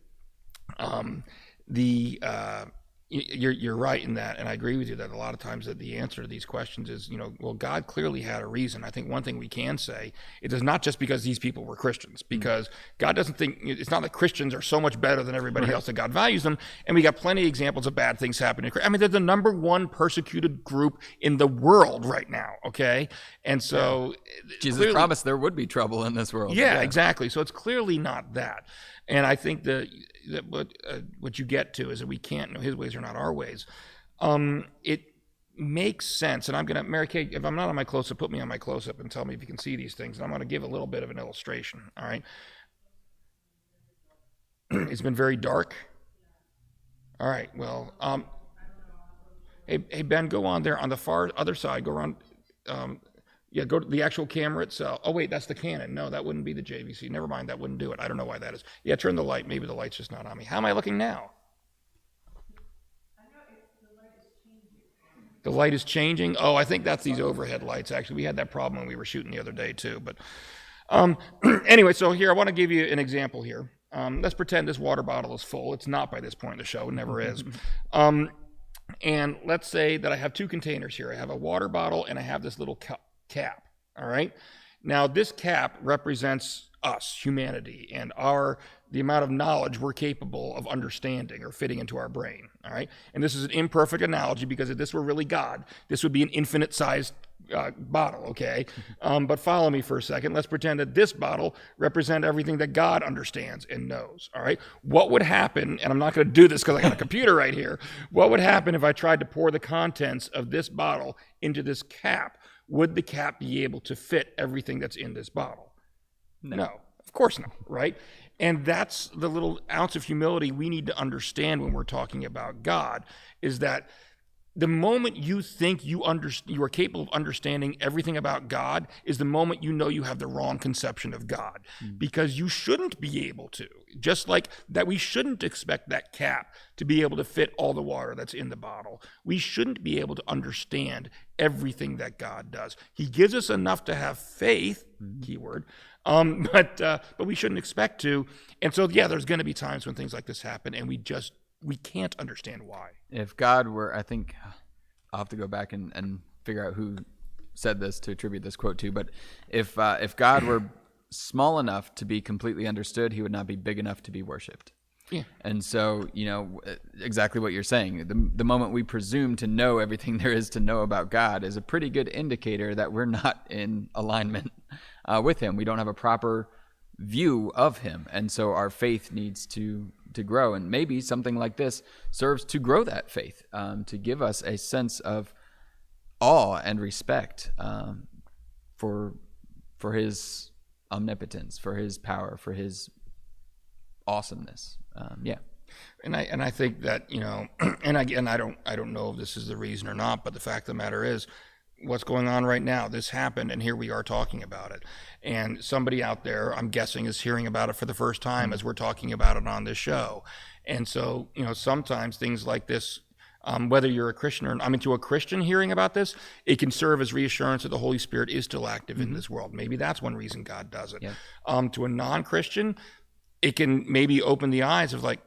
you're right in that, and I agree with you that a lot of times that the answer to these questions is, well, God clearly had a reason. I think one thing we can say, it is not just because these people were Christians, because God doesn't think, it's not that Christians are so much better than everybody else that God values them, and we got plenty of examples of bad things happening. I mean, they're the number one persecuted group in the world right now, okay? And so... Jesus clearly, promised there would be trouble in this world. Yeah, exactly. So it's clearly not that. And I think that what you get to is that we can't, his ways are not our ways. It makes sense. And I'm going to, Mary Kay, if I'm not on my close-up, put me on my close-up and tell me if you can see these things. And I'm going to give a little bit of an illustration, all right? It's been very dark. All right, well, hey, Ben, go on there on the far other side. Go around. Yeah, go to the actual camera itself. Oh, wait, that's the Canon. No, that wouldn't be the JVC. Never mind, that wouldn't do it. I don't know why that is. Yeah, turn the light. Maybe the light's just not on me. How am I looking now? The light is changing? Oh, I think that's these overhead lights, actually. We had that problem when we were shooting the other day, too. But anyway, so here, I want to give you an example here. Let's pretend this water bottle is full. It's not by this point in the show. It never is. And let's say that I have two containers here. I have a water bottle, and I have this little cap, all right? Now, this cap represents us, humanity, and the amount of knowledge we're capable of understanding or fitting into our brain, all right? And this is an imperfect analogy because if this were really God, this would be an infinite-sized bottle, okay? But follow me for a second. Let's pretend that this bottle represents everything that God understands and knows, all right? What would happen, and I'm not going to do this because I got a computer right here, what would happen if I tried to pour the contents of this bottle into this cap? Would the cap be able to fit everything that's in this bottle? No, of course not, right? And that's the little ounce of humility we need to understand when we're talking about God, is that the moment you think you are capable of understanding everything about God is the moment you know you have the wrong conception of God, because you shouldn't be able to. Just like that, we shouldn't expect that cap to be able to fit all the water that's in the bottle. We shouldn't be able to understand everything that God does. He gives us enough to have faith, keyword, but we shouldn't expect to. And so, yeah, there's going to be times when things like this happen, and we can't understand why. If God were, I think I'll have to go back and figure out who said this to attribute this quote to, but if God were small enough to be completely understood, he would not be big enough to be worshipped. Yeah. And so, exactly what you're saying, the moment we presume to know everything there is to know about God is a pretty good indicator that we're not in alignment with him. We don't have a proper view of him. And so our faith needs to grow. And maybe something like this serves to grow that faith, to give us a sense of awe and respect for for his omnipotence, for his power, for his awesomeness. And I think that, and again, I don't know if this is the reason or not, but the fact of the matter is, what's going on right now, this happened, and here we are talking about it. And somebody out there, I'm guessing, is hearing about it for the first time as we're talking about it on this show. And so, sometimes things like this, whether you're a Christian or, to a Christian hearing about this, it can serve as reassurance that the Holy Spirit is still active in this world. Maybe that's one reason God does it. Yeah. To a non-Christian, it can maybe open the eyes of like,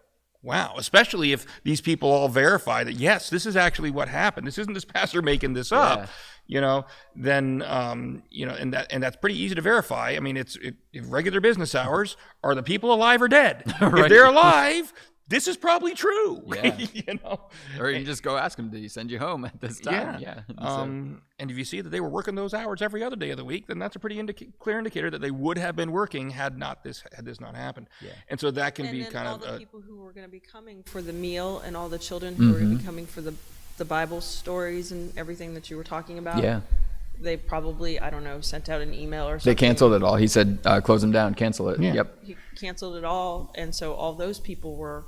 wow, especially if these people all verify that, yes, this is actually what happened. This isn't this pastor making this up, then, and that's pretty easy to verify. I mean, if regular business hours, are the people alive or dead? Right. If they're alive, this is probably true. Yeah. Or you can just go ask them, did he send you home at this time? Yeah. And if you see that they were working those hours every other day of the week, then that's a pretty clear indicator that they would have been working had this not happened. Yeah. And so that can be kind all of the people who were going to be coming for the meal, and all the children who were going to be coming for the Bible stories and everything that you were talking about. Yeah. They probably, I don't know, sent out an email or something. They canceled it all. He said, close them down, cancel it. Yeah. Yep. He canceled it all, and so all those people were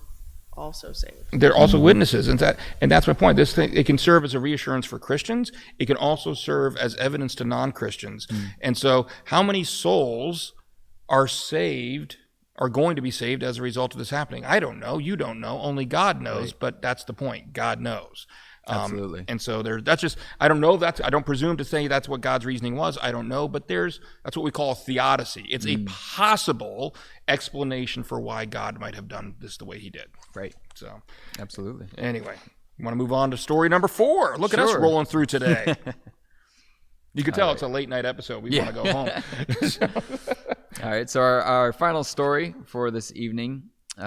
also saved. They're also witnesses, and that's my point. This thing, it can serve as a reassurance for Christians. It can also serve as evidence to non-Christians. And so, how many souls are going to be saved as a result of this happening? I don't know. You don't know. Only God knows. Right. But that's the point. God knows. Absolutely. And so that's just, I don't know. I don't presume to say that's what God's reasoning was. I don't know. But that's what we call a theodicy. It's a possible explanation for why God might have done this the way he did. Right. So, absolutely. Anyway, you want to move on to story number 4. Look at us rolling through today. You can tell it's a late night episode. We want to go home. All right. So our final story for this evening. We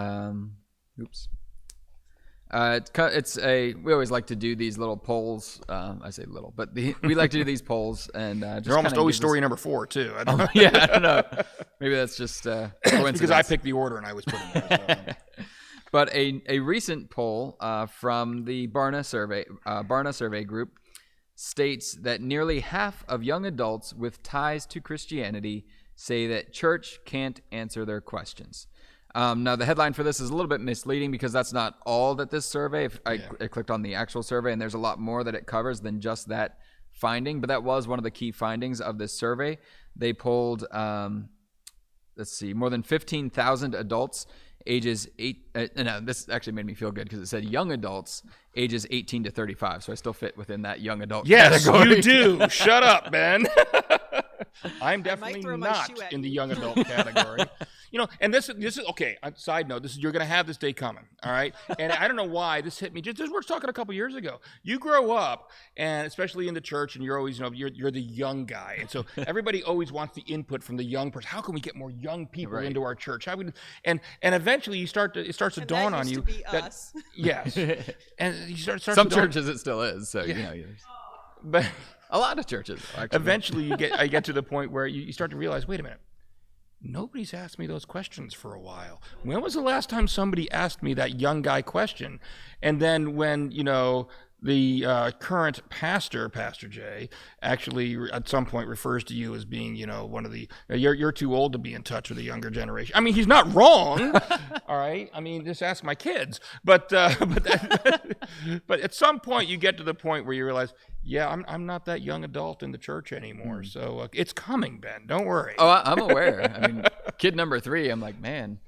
always like to do these little polls. I say little, but we like to do these polls, and they're almost always story number 4 too. I don't know. Yeah, I don't know. Maybe that's just coincidence. Because I picked the order and I was putting there. So. But a recent poll from the Barna survey group states that nearly half of young adults with ties to Christianity say that church can't answer their questions. Now, the headline for this is a little bit misleading because that's not all that this survey, I clicked on the actual survey, and there's a lot more that it covers than just that finding, but that was one of the key findings of this survey. They polled, more than 15,000 adults ages this actually made me feel good because it said young adults ages 18 to 35, so I still fit within that young adult category. Yes, you do. Shut up, Ben. I'm definitely not in the young adult category. And this is okay. Side note: you're going to have this day coming, all right? And I don't know why this hit me. Just we're talking a couple years ago. You grow up, and especially in the church, and you're always, you're the young guy, and so everybody always wants the input from the young person. How can we get more young people into our church? And eventually it starts to dawn on you that us. Yes, and you start some churches it still is. So but a lot of churches actually. Eventually I get to the point where you start to realize, wait a minute. Nobody's asked me those questions for a while. When was the last time somebody asked me that young guy question? And then when, the current pastor, Pastor Jay, actually at some point refers to you as being, one of the, you're too old to be in touch with the younger generation. I mean, he's not wrong, all right? I mean, just ask my kids. But at some point you get to the point where you realize, yeah, I'm not that young adult in the church anymore. So it's coming, Ben. Don't worry. Oh, I'm aware. I mean, kid number 3, I'm like, man.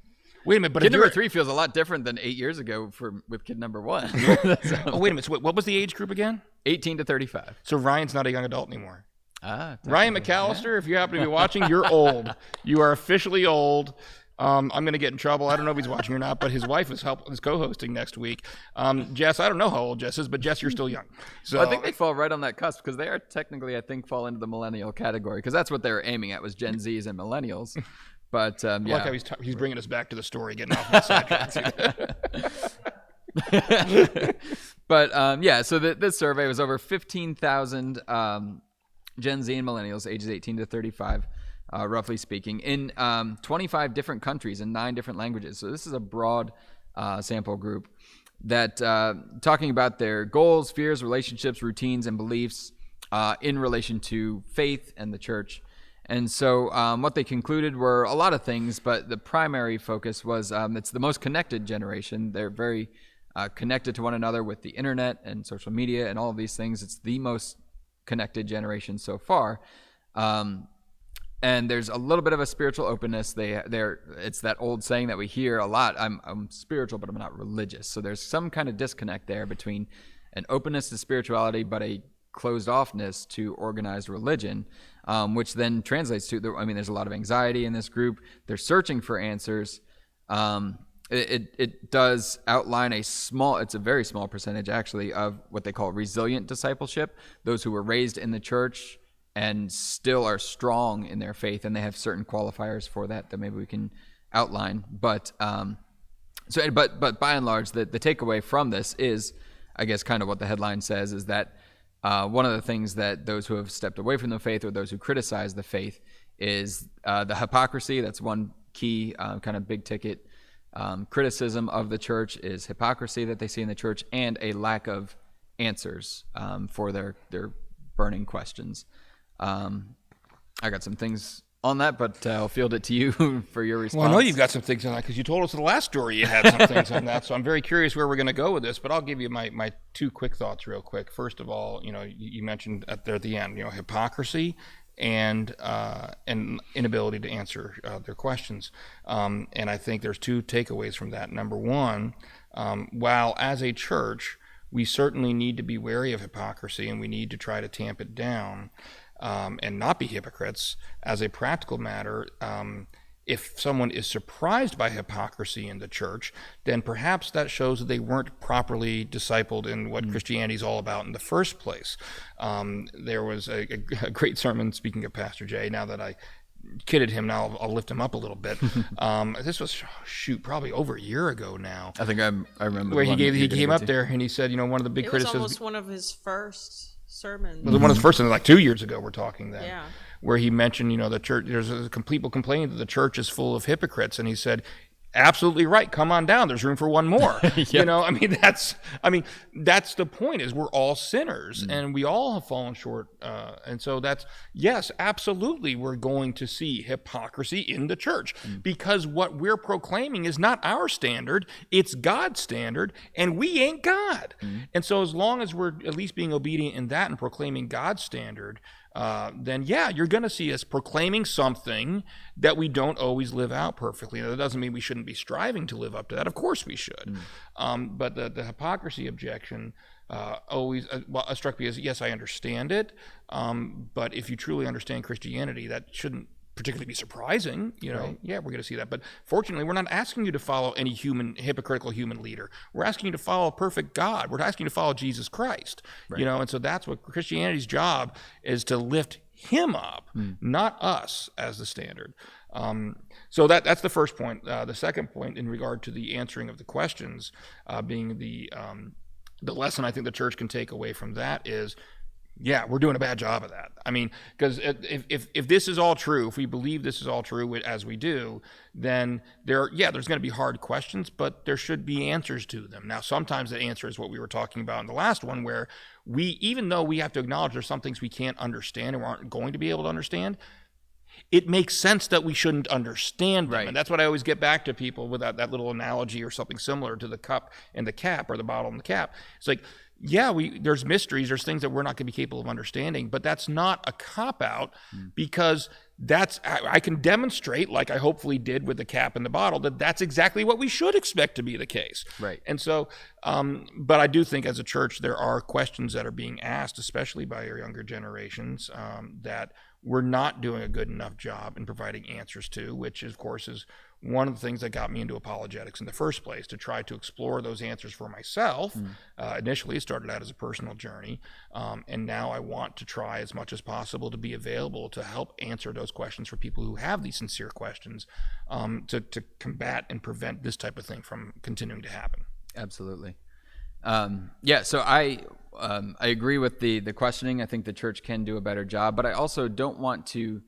Wait a minute, but kid number 3 feels a lot different than 8 years ago with kid number 1. So, oh, wait a minute. So what was the age group again? 18 to 35. So Ryan's not a young adult anymore. Ryan McAllister, if you happen to be watching, you're old. You are officially old. I'm going to get in trouble. I don't know if he's watching or not, but his wife is co-hosting next week. Jess, I don't know how old Jess is, but Jess, you're still young. So well, I think they fall right on that cusp because they are technically, I think, fall into the millennial category because that's what they were aiming at was Gen Zs and millennials. But I like how he's bringing us back to the story, getting off the sidetrack. But so this survey was over 15,000 Gen Z and millennials, ages 18 to 35. Roughly speaking, in 25 different countries in 9 different languages. So this is a broad sample group that talking about their goals, fears, relationships, routines, and beliefs in relation to faith and the church. And so what they concluded were a lot of things, but the primary focus was it's the most connected generation. They're very connected to one another with the internet and social media and all of these things. It's the most connected generation so far. And there's a little bit of a spiritual openness. It's that old saying that we hear a lot, I'm spiritual, but I'm not religious. So there's some kind of disconnect there between an openness to spirituality, but a closed offness to organized religion, which then translates to, there's a lot of anxiety in this group. They're searching for answers. It does outline it's a very small percentage actually of what they call resilient discipleship, those who were raised in the church and still are strong in their faith, and they have certain qualifiers for that maybe we can outline. But but by and large, the takeaway from this is, I guess, kind of what the headline says, is that one of the things that those who have stepped away from the faith, or those who criticize the faith, is the hypocrisy. That's one key kind of big ticket criticism of the church, is hypocrisy that they see in the church, and a lack of answers for their burning questions. I got some things on that, but I'll field it to you for your response. Well, I know you've got some things on that because you told us in the last story you had some things on that. So I'm very curious where we're going to go with this, but I'll give you my two quick thoughts real quick. First of all, you mentioned at the end, hypocrisy and inability to answer their questions. And I think there's two takeaways from that. Number one, while as a church, we certainly need to be wary of hypocrisy and we need to try to tamp it down. And not be hypocrites, as a practical matter, if someone is surprised by hypocrisy in the church, then perhaps that shows that they weren't properly discipled in what Christianity is all about in the first place. There was a great sermon, speaking of Pastor Jay, now that I kidded him, now I'll lift him up a little bit. This was, probably over a year ago now. I think I remember. Where he came up there and he said, one of the big criticisms. It was almost one of his first sermons. It was one of his first ones, like 2 years ago we're talking then. Yeah. Where he mentioned, the church, there's people complaining that the church is full of hypocrites, and he said, absolutely right, come on down, there's room for one more. Yep. That's the point, is we're all sinners and we all have fallen short, and so yes, absolutely, we're going to see hypocrisy in the church because what we're proclaiming is not our standard, it's God's standard, and we ain't God. And so as long as we're at least being obedient in that and proclaiming God's standard, then you're going to see us proclaiming something that we don't always live out perfectly. Now, that doesn't mean we shouldn't be striving to live up to that. Of course we should. But the hypocrisy objection always struck me as, yes, I understand it. But if you truly understand Christianity, that shouldn't particularly be surprising. Right. We're going to see that. But fortunately, we're not asking you to follow any hypocritical human leader. We're asking you to follow a perfect God. We're asking you to follow Jesus Christ. Right. And so that's what Christianity's job is, to lift him up, not us as the standard. So that's the first point. The second point, in regard to the answering of the questions, being the lesson I think the church can take away from that is, we're doing a bad job of that. Because if this is all true, if we believe this is all true as we do, then there's going to be hard questions, but there should be answers to them. Now, sometimes the answer is what we were talking about in the last one, where even though we have to acknowledge there's some things we can't understand and we aren't going to be able to understand, it makes sense that we shouldn't understand them. Right. And that's what I always get back to people with that little analogy or something similar to the cup and the cap, or the bottle and the cap. It's like, there's mysteries, there's things that we're not going to be capable of understanding, but that's not a cop-out, because I can demonstrate, like I hopefully did with the cap and the bottle, that's exactly what we should expect to be the case. Right. And so, but I do think as a church, there are questions that are being asked, especially by our younger generations, that we're not doing a good enough job in providing answers to, which of course is one of the things that got me into apologetics in the first place, to try to explore those answers for myself. Initially, it started out as a personal journey, and now I want to try as much as possible to be available to help answer those questions for people who have these sincere questions, to combat and prevent this type of thing from continuing to happen. Absolutely. So I agree with the questioning. I think the church can do a better job, but I also don't want to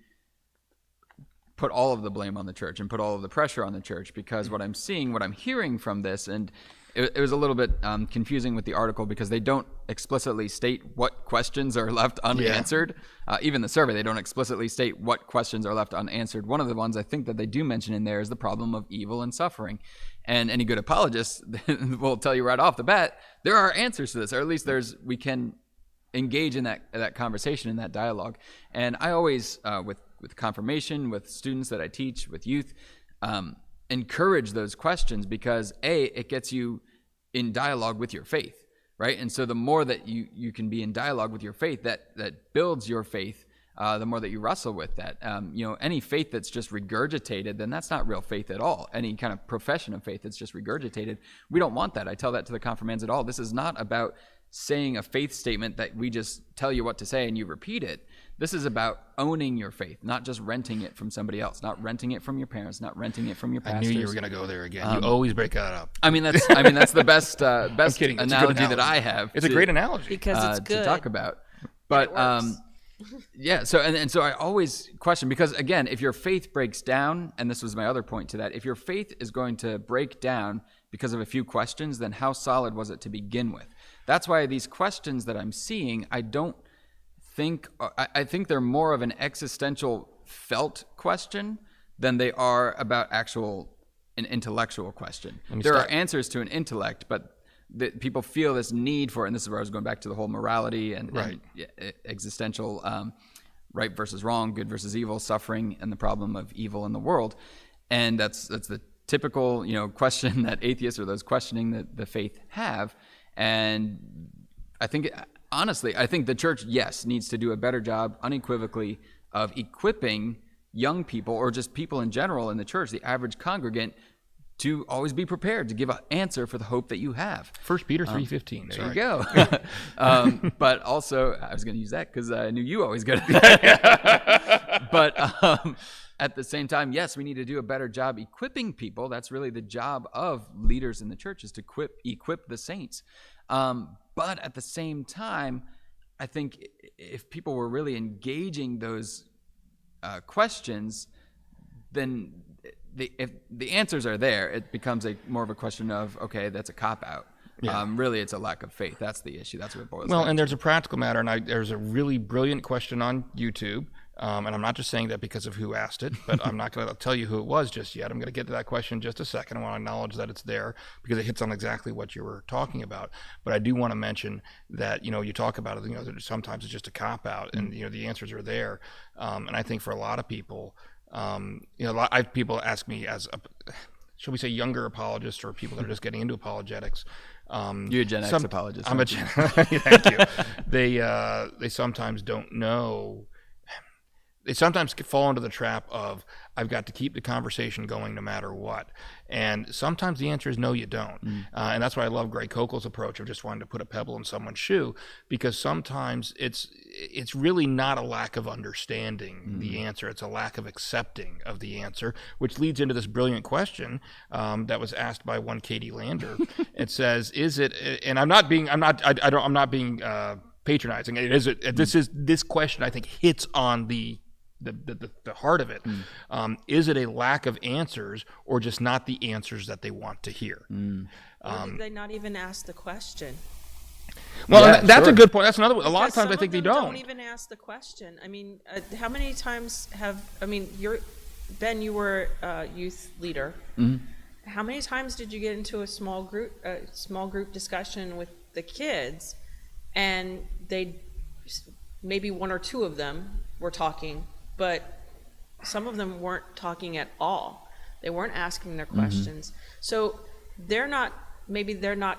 put all of the blame on the church and put all of the pressure on the church, because what I'm seeing, what I'm hearing from this, and it was a little bit confusing with the article because they don't explicitly state what questions are left unanswered. Even the survey, they don't explicitly state what questions are left unanswered. One of the ones I think that they do mention in there is the problem of evil and suffering. And any good apologist will tell you right off the bat, there are answers to this, or at least we can engage in that conversation, in that dialogue. And I always, with confirmation, with students that I teach, with youth, encourage those questions because it gets you in dialogue with your faith, right? And so the more that you can be in dialogue with your faith, that builds your faith. The more that you wrestle with that, any faith that's just regurgitated, then that's not real faith at all. Any kind of profession of faith that's just regurgitated, we don't want that. I tell that to the confirmands at all. This is not about saying a faith statement that we just tell you what to say and you repeat it. This is about owning your faith, not just renting it from somebody else, not renting it from your parents, not renting it from your pastors. I knew you were going to go there again. You always break that up. I mean, that's the best analogy that I have. It's a great analogy because it's good to talk about. But yeah, so so I always question, because again, if your faith breaks down, and this was my other point to that, if your faith is going to break down because of a few questions, then how solid was it to begin with? That's why these questions that I'm seeing, I think they're more of an existential felt question than they are about an intellectual question. There are answers to an intellect, but people feel this need for it, and this is where I was going back to the whole morality and existential right versus wrong, good versus evil, suffering, and the problem of evil in the world. And that's the typical question that atheists or those questioning the faith have. And I think, honestly, the church, yes, needs to do a better job unequivocally of equipping young people, or just people in general in the church, the average congregant, to always be prepared to give an answer for the hope that you have. 1 Peter 3:15. There you go. But also, I was going to use that because I knew you always go to that. But at the same time, yes, we need to do a better job equipping people. That's really the job of leaders in the church, is to equip the saints. But at the same time, I think if people were really engaging those questions, then if the answers are there, it becomes more of a question of, okay, that's a cop-out. Yeah. Really, it's a lack of faith. That's the issue. That's what it boils down to. And there's a practical matter, and there's a really brilliant question on YouTube, and I'm not just saying that because of who asked it, but I'm not going to tell you who it was just yet. I'm going to get to that question in just a second. I want to acknowledge that it's there because it hits on exactly what you were talking about. But I do want to mention that, you talk about it, that sometimes it's just a cop-out, and, the answers are there. And I think for a lot of people, people ask me as shall we say younger apologists, or people that are just getting into apologetics. You're a Gen X apologist. I'm a Gen Thank you. They sometimes don't know. They sometimes fall into the trap of, I've got to keep the conversation going no matter what. And sometimes the answer is no, you don't. And that's why I love Greg Kokel's approach of just wanting to put a pebble in someone's shoe, because sometimes it's really not a lack of understanding the answer. It's a lack of accepting of the answer, which leads into this brilliant question that was asked by one Katie Lander. It says, is it, and I'm not being patronizing. This question, I think, hits on the heart of it. Is it a lack of answers, or just not the answers that they want to hear? Or did they not even ask the question? Well, yeah, that's a good point. That's another one. A lot of times I think they don't even ask the question. I mean, how many times Ben, you were a youth leader. How many times did you get into a small group discussion with the kids, and maybe one or two of them were talking, but some of them weren't talking at all. They weren't asking their questions. So they're not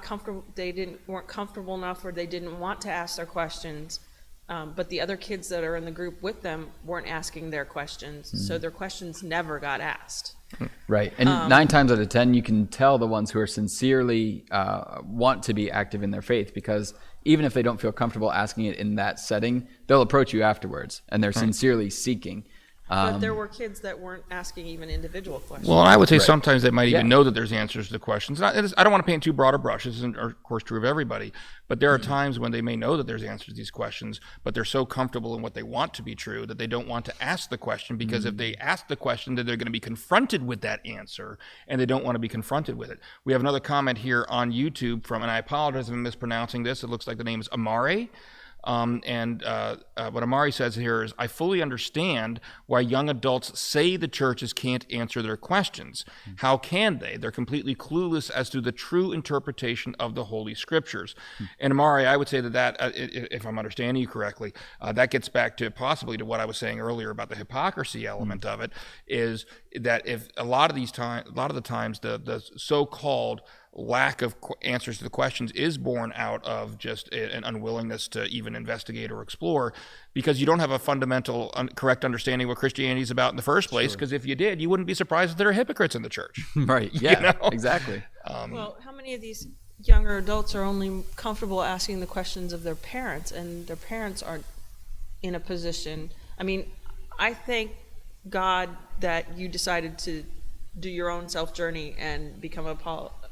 comfortable. They weren't comfortable enough, or they didn't want to ask their questions. But the other kids that are in the group with them weren't asking their questions. So their questions never got asked. Right. And 9 times out of 10, you can tell the ones who are sincerely want to be active in their faith, because even if they don't feel comfortable asking it in that setting, they'll approach you afterwards, and they're sincerely seeking. But there were kids that weren't asking even individual questions. Well, and I would say Right. sometimes they might even Yeah. know that there's answers to the questions. And I don't want to paint too broad a brush. This isn't, of course, true of everybody. But there are times when they may know that there's answers to these questions, but they're so comfortable in what they want to be true that they don't want to ask the question, because if they ask the question, then they're going to be confronted with that answer, and they don't want to be confronted with it. We have another comment here on YouTube from, and I apologize if I'm mispronouncing this. It looks like the name is Amare. What Amari says here is, I fully understand why young adults say the churches can't answer their questions. How can they? They're completely clueless as to the true interpretation of the Holy Scriptures. And Amari, I would say that if I'm understanding you correctly, that gets back to possibly to what I was saying earlier about the hypocrisy element of it, is that if a lot of the times the so-called lack of answers to the questions is born out of just an unwillingness to even investigate or explore, because you don't have a fundamental correct understanding of what Christianity is about in the first place. Because if you did, you wouldn't be surprised that there are hypocrites in the church. Right. Yeah. know? Exactly. Well, how many of these younger adults are only comfortable asking the questions of their parents, and their parents aren't in a position? I mean, I thank God that you decided to do your own self-journey and become an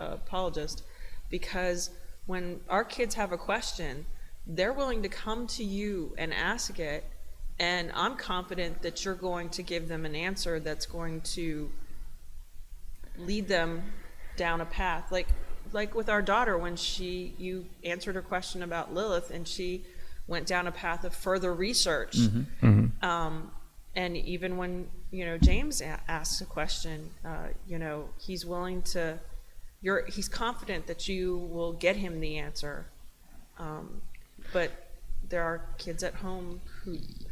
apologist, because when our kids have a question, they're willing to come to you and ask it, and I'm confident that you're going to give them an answer that's going to lead them down a path. Like with our daughter, when you answered her question about Lilith, and she went down a path of further research. And even when, James asks a question, he's willing to, he's confident that you will get him the answer. But there are kids at home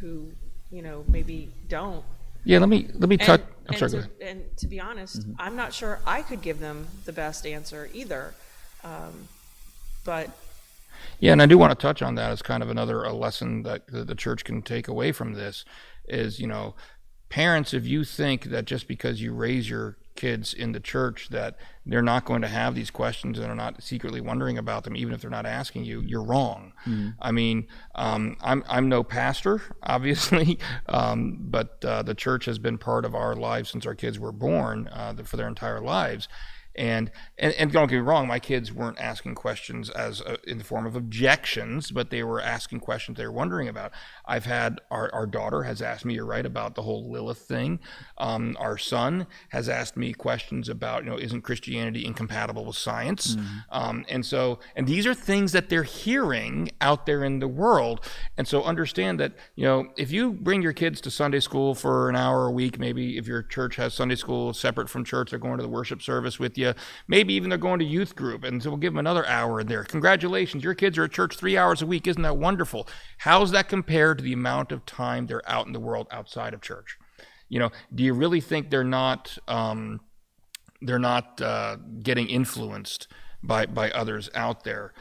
who maybe don't. Yeah, let me touch. I'm sorry. Go ahead. And to be honest, I'm not sure I could give them the best answer either. But Yeah, and I do want to touch on that as kind of another lesson that the church can take away from this is, parents, if you think that just because you raise your kids in the church that they're not going to have these questions and are not secretly wondering about them, even if they're not asking you, you're wrong. I mean, I'm no pastor, obviously, but the church has been part of our lives since our kids were born, for their entire lives. And don't get me wrong, my kids weren't asking questions in the form of objections, but they were asking questions they were wondering about. I've had our daughter has asked me, you're right, about the whole Lilith thing. Our son has asked me questions about, isn't Christianity incompatible with science? And these are things that they're hearing out there in the world. And so understand that, if you bring your kids to Sunday school for an hour a week, maybe if your church has Sunday school separate from church, they're going to the worship service with you. Maybe even they're going to youth group, and so we'll give them another hour in there. Congratulations, your kids are at church 3 hours a week. Isn't that wonderful? How's that compared to the amount of time they're out in the world outside of church? Do you really think they're not getting influenced by others out there?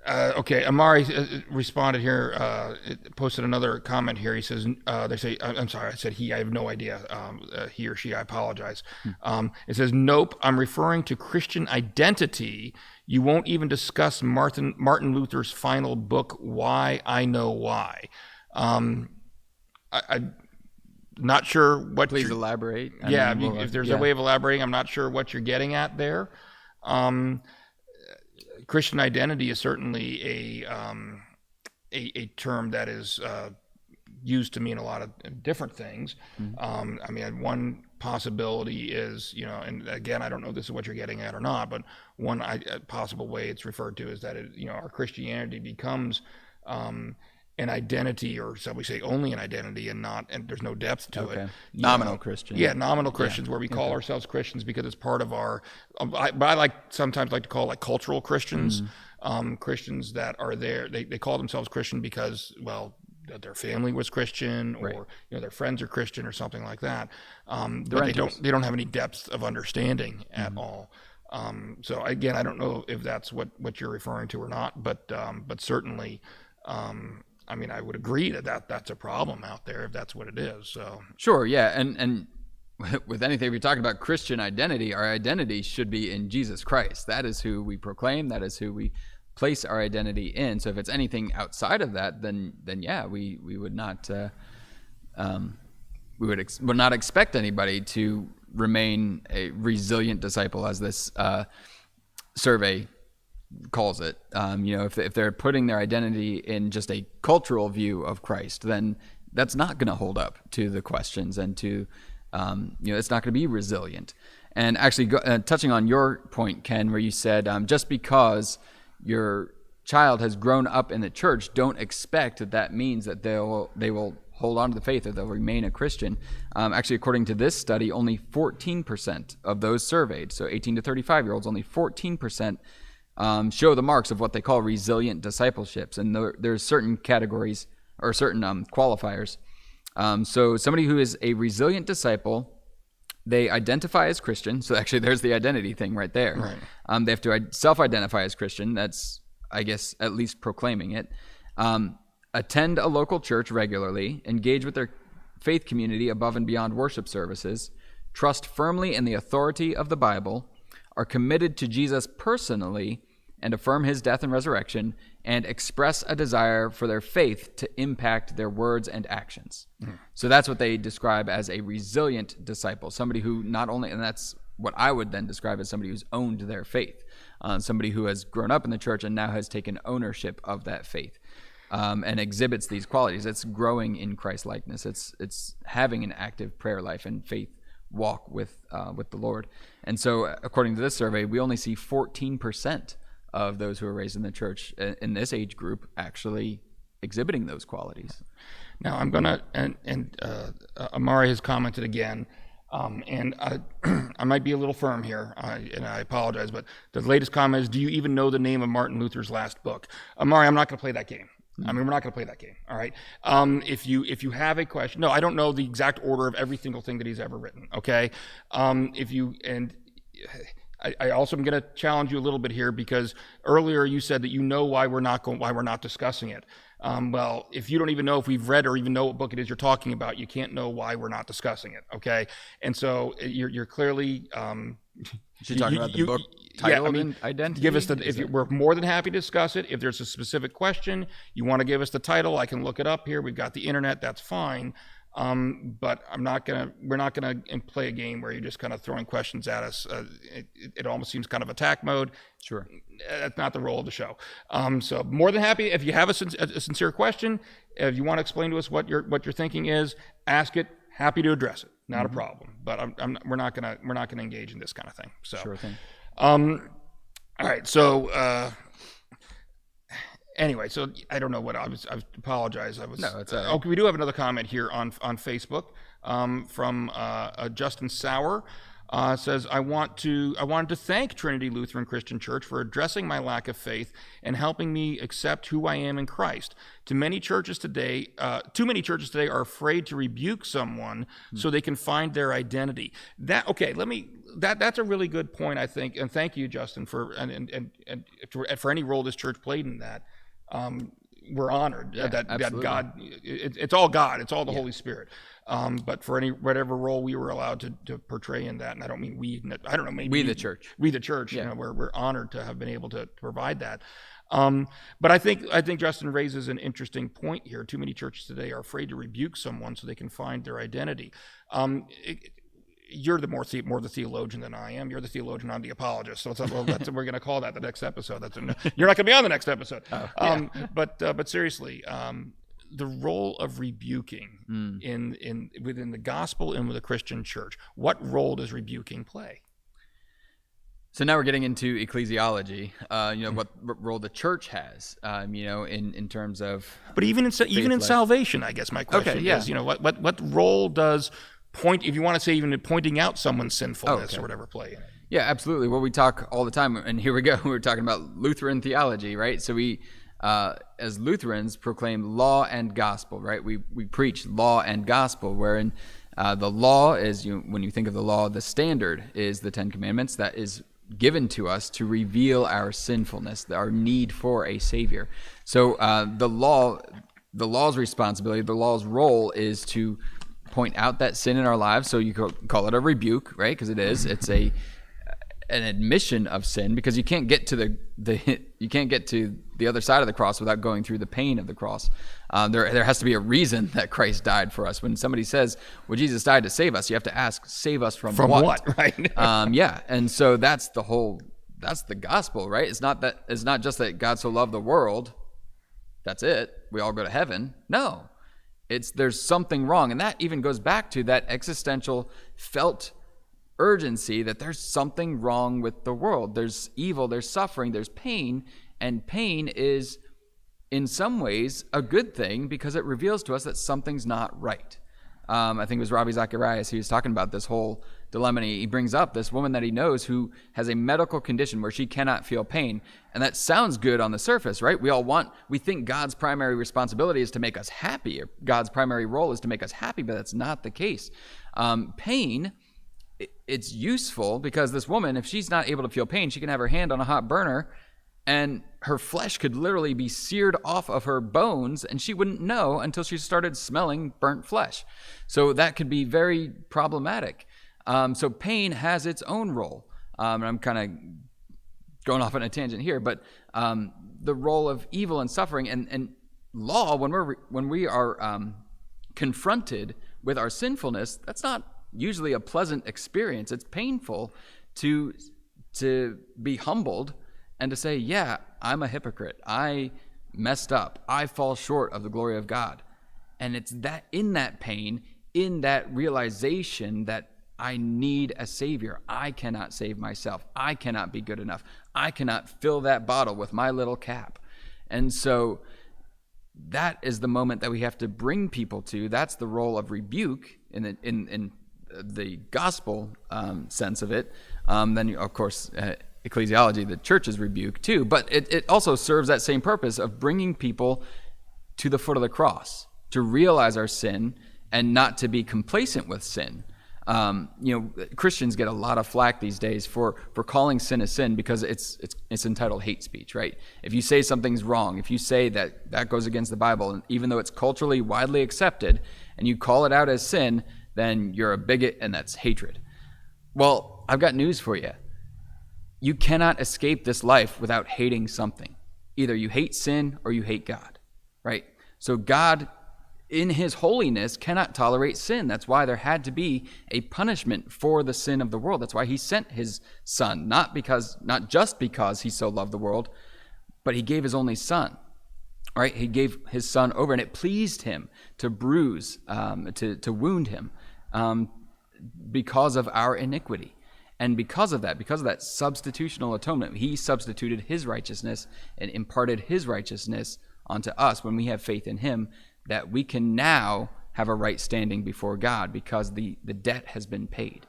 Okay, Amari responded here, posted another comment here. He says, they say, I'm sorry, I said he, I have no idea, he or she, I apologize. It says, nope, I'm referring to Christian identity. You won't even discuss Martin Luther's final book, Why I Know Why. I'm not sure what Please elaborate. If there's a way of elaborating, I'm not sure what you're getting at there. Christian identity is certainly a term that is used to mean a lot of different things. One possibility is, and again, I don't know if this is what you're getting at or not, but one possible way it's referred to is that our Christianity becomes an identity, or so we say only an identity, and there's no depth to it. Nominal Christian. Yeah, nominal Christians, where we call ourselves Christians because it's part of our. I sometimes like to call cultural Christians, Christians that are there. They call themselves Christian because that their family was Christian, or their friends are Christian, or something like that. But they don't have any depth of understanding at all. So again, I don't know if that's what you're referring to or not, but certainly. I would agree that's a problem out there if that's what it is. So sure, yeah, and with anything we're talking about Christian identity, our identity should be in Jesus Christ. That is who we proclaim. That is who we place our identity in. So if it's anything outside of that, then yeah, we would not we would not expect anybody to remain a resilient disciple, as this survey calls it. If they're putting their identity in just a cultural view of Christ, then that's not going to hold up to the questions, and to it's not going to be resilient. And actually, touching on your point, Ken, where you said just because your child has grown up in the church, don't expect that means that they will hold on to the faith, or they'll remain a Christian. Actually, according to this study, only 14% of those surveyed, so 18 to 35-year-olds, only 14% show the marks of what they call resilient discipleships. And there's certain categories or certain qualifiers. So somebody who is a resilient disciple, they identify as Christian. So actually, there's the identity thing right there. Right. They have to self-identify as Christian. That's, I guess, at least proclaiming it. Attend a local church regularly, engage with their faith community above and beyond worship services, trust firmly in the authority of the Bible, are committed to Jesus personally and affirm his death and resurrection, and express a desire for their faith to impact their words and actions. So that's what they describe as a resilient disciple, somebody who not only, and that's what I would then describe as somebody who's owned their faith, somebody who has grown up in the church and now has taken ownership of that faith. And exhibits these qualities. It's growing in Christ-likeness. It's having an active prayer life and faith walk with the Lord. And so, according to this survey, we only see 14% of those who are raised in the church in this age group actually exhibiting those qualities. Now, I'm gonna and Amari has commented again. And I might be a little firm here, and I apologize, but the latest comment is, do you even know the name of Martin Luther's last book? Amari, I'm not going to play that game. I mean, we're not going to play that game, all right? If you have a question, no, I don't know the exact order of every single thing that he's ever written, okay? I also am going to challenge you a little bit here, because earlier you said that you know why we're not discussing it. Well, if you don't even know if we've read or even know what book it is you're talking about, you can't know why we're not discussing it, okay? And so you're clearly... Should talk about the book title and identity? Give us we're more than happy to discuss it. If there's a specific question, you want to give us the title, I can look it up here. We've got the internet, that's fine. But we're not gonna play a game where you're just kind of throwing questions at us. It almost seems kind of attack mode. Sure. That's not the role of the show. So more than happy, if you have a sincere question, if you want to explain to us what your thinking is, ask it. Happy to address it. Not a problem. But we're not gonna engage in this kind of thing. So. Sure thing. All right. So. Anyway, so I don't know what I apologize. No, it's okay. We do have another comment here on Facebook from Justin Sauer. Says, I wanted to thank Trinity Lutheran Christian Church for addressing my lack of faith and helping me accept who I am in Christ. Too many churches today are afraid to rebuke someone so they can find their identity. That's a really good point, I think, and thank you, Justin, for any role this church played in that. We're honored that God, it's all God, it's all the Holy Spirit. But for whatever role we were allowed to portray in that, and I don't mean we, I don't know, maybe we the church, you know, we're honored to have been able to provide that. But I think Justin raises an interesting point here. Too many churches today are afraid to rebuke someone so they can find their identity. You're more the theologian than I am. You're the theologian, I'm the apologist. So we're going to call that the next episode. You're not going to be on the next episode. But seriously, the role of rebuking within the gospel and with the Christian church, what role does rebuking play? So now we're getting into ecclesiology, what role the church has, in terms of. But even in salvation, I guess my question is, what role does if you want to say even pointing out someone's sinfulness or whatever, play in it? Yeah, absolutely. Well, we talk all the time, and here we go. We're talking about Lutheran theology, right? So we, as Lutherans, proclaim law and gospel, right? We preach law and gospel, wherein the law is, when you think of the law, the standard is the Ten Commandments that is given to us to reveal our sinfulness, our need for a Savior. So the law's responsibility, the law's role is to point out that sin in our lives. So you could call it a rebuke, right? Because it is. It's an admission of sin, because you can't get to the other side of the cross without going through the pain of the cross. There has to be a reason that Christ died for us. When somebody says, well, Jesus died to save us, you have to ask, save us from what? Right? Yeah. And so that's the gospel, right? It's not just that God so loved the world. That's it. We all go to heaven. No, there's something wrong. And that even goes back to that existential felt urgency that there's something wrong with the world. There's evil, there's suffering, there's pain, and pain is in some ways a good thing because it reveals to us that something's not right. I think it was Ravi Zacharias, he was talking about this whole dilemma, and he brings up this woman that he knows who has a medical condition where she cannot feel pain. And that sounds good on the surface, right? We think God's primary responsibility is to make us happy, or God's primary role is to make us happy, but that's not the case. Pain, it's useful because this woman, if she's not able to feel pain, she can have her hand on a hot burner and her flesh could literally be seared off of her bones, and she wouldn't know until she started smelling burnt flesh. So that could be very problematic. So pain has its own role. And I'm kind of going off on a tangent here, but the role of evil and suffering and law, when we are confronted with our sinfulness, that's not usually a pleasant experience. It's painful to be humbled and to say, yeah, I'm a hypocrite. I messed up. I fall short of the glory of God. And it's that in that pain, in that realization that I need a savior. I cannot save myself. I cannot be good enough. I cannot fill that bottle with my little cap. And so that is the moment that we have to bring people to. That's the role of rebuke in the gospel sense of it. Then, of course, ecclesiology, the church's rebuke too. But it also serves that same purpose of bringing people to the foot of the cross, to realize our sin and not to be complacent with sin. Christians get a lot of flack these days for calling sin a sin because it's entitled hate speech, right? If you say something's wrong, if you say that goes against the Bible, and even though it's culturally widely accepted, and you call it out as sin, then you're a bigot and that's hatred. Well, I've got news for you. You cannot escape this life without hating something. Either you hate sin or you hate God, right? So God, in his holiness, cannot tolerate sin. That's why there had to be a punishment for the sin of the world. That's why he sent his son, not just because he so loved the world, but he gave his only son. All right, he gave his son over, and it pleased him to bruise, to wound him because of our iniquity. And because of that substitutional atonement, he substituted his righteousness and imparted his righteousness onto us when we have faith in him, that we can now have a right standing before God because the debt has been paid.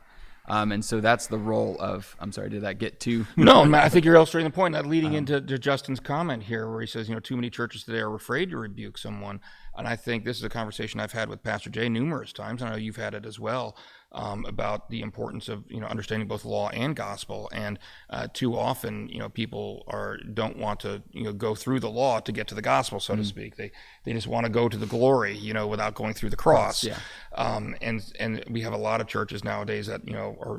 And so that's the role of, I'm sorry, did that get too? No, I think you're illustrating the point. That leading into Justin's comment here where he says, too many churches today are afraid to rebuke someone. And I think this is a conversation I've had with Pastor Jay numerous times. I know you've had it as well, about the importance of, understanding both law and gospel. And too often, people don't want to, go through the law to get to the gospel, so to speak. They just want to go to the glory, without going through the cross. Yeah. And we have a lot of churches nowadays that,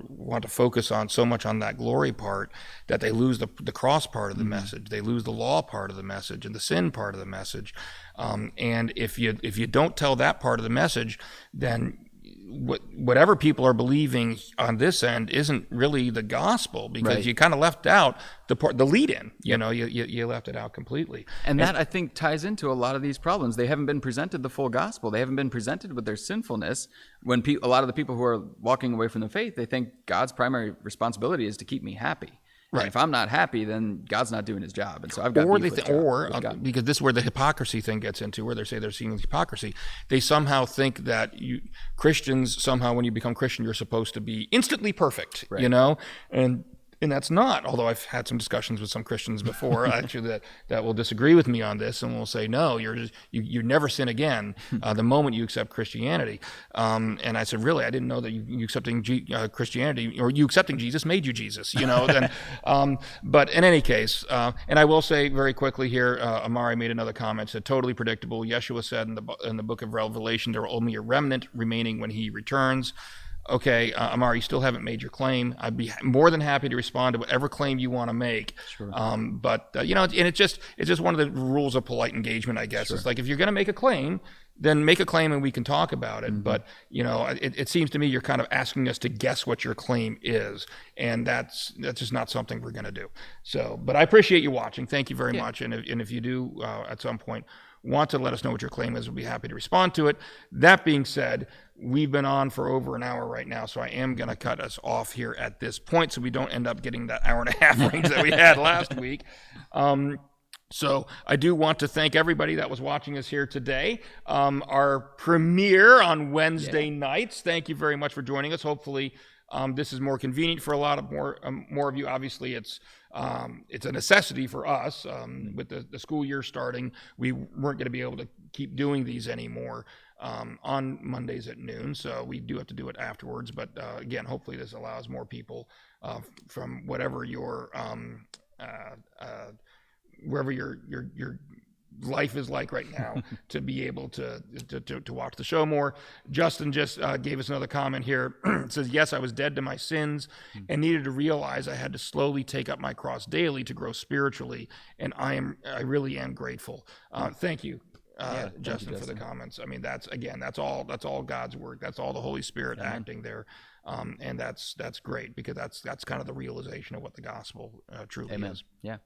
want to focus on so much on that glory part that they lose the cross part of the message. They lose the law part of the message and the sin part of the message. And if you don't tell that part of the message, then whatever people are believing on this end isn't really the gospel, because you kind of left out the lead-in. You left it out completely. And that, I think, ties into a lot of these problems. They haven't been presented the full gospel. They haven't been presented with their sinfulness. When a lot of the people who are walking away from the faith, they think God's primary responsibility is to keep me happy. Right. And if I'm not happy, then God's not doing his job. And so I've got because this is where the hypocrisy thing gets into, where they say they're seeing hypocrisy. They somehow think that Christians, somehow when you become Christian, you're supposed to be instantly perfect, and that's not. Although I've had some discussions with some Christians before, actually, that will disagree with me on this and will say, no, you never sin again the moment you accept Christianity. And I said, really, I didn't know that you accepting Christianity or you accepting Jesus made you Jesus. Then, but in any case, and I will say very quickly here, Amari made another comment. Said totally predictable. Yeshua said in the book of Revelation, there will only a remnant remaining when he returns. okay, Amar, you still haven't made your claim. I'd be more than happy to respond to whatever claim you want to make. Sure. But you know, and it's just one of the rules of polite engagement, I guess. Sure. It's like, if you're going to make a claim, then make a claim and we can talk about it. But you know, it seems to me you're kind of asking us to guess what your claim is, and that's just not something we're going to do. So, but I appreciate you watching. Thank you very much. And if you do at some point want to let us know what your claim is, we'll be happy to respond to it. That being said, we've been on for over an hour right now, so I am going to cut us off here at this point so we don't end up getting that hour and a half range that we had last week. So I do want to thank everybody that was watching us here today. Our premiere on Wednesday nights. Thank you very much for joining us. Hopefully this is more convenient for a lot of more of you. Obviously, it's a necessity for us. With the school year starting, we weren't going to be able to keep doing these anymore on Mondays at noon, so we do have to do it afterwards. But again, hopefully this allows more people from whatever your wherever your life is like right now to be able to watch the show more. Justin just gave us another comment here. It says, yes, I was dead to my sins and needed to realize I had to slowly take up my cross daily to grow spiritually, and I really am grateful. Thank you. Justin, for the comments. I mean, that's all God's work. That's all the Holy Spirit acting there. And that's great, because that's kind of the realization of what the gospel truly is. Yeah.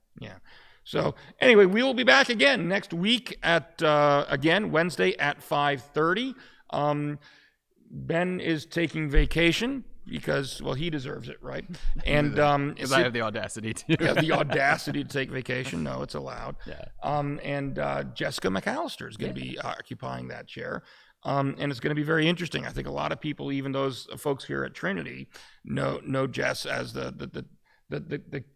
So anyway, we will be back again next week at again Wednesday at 5:30. Ben is taking vacation because, well, he deserves it, right? And because I have the audacity to. Yeah, the audacity to take vacation. No, it's allowed. Yeah. And Jessica McAllister is going to be occupying that chair. And it's going to be very interesting. I think a lot of people, even those folks here at Trinity, know Jess as the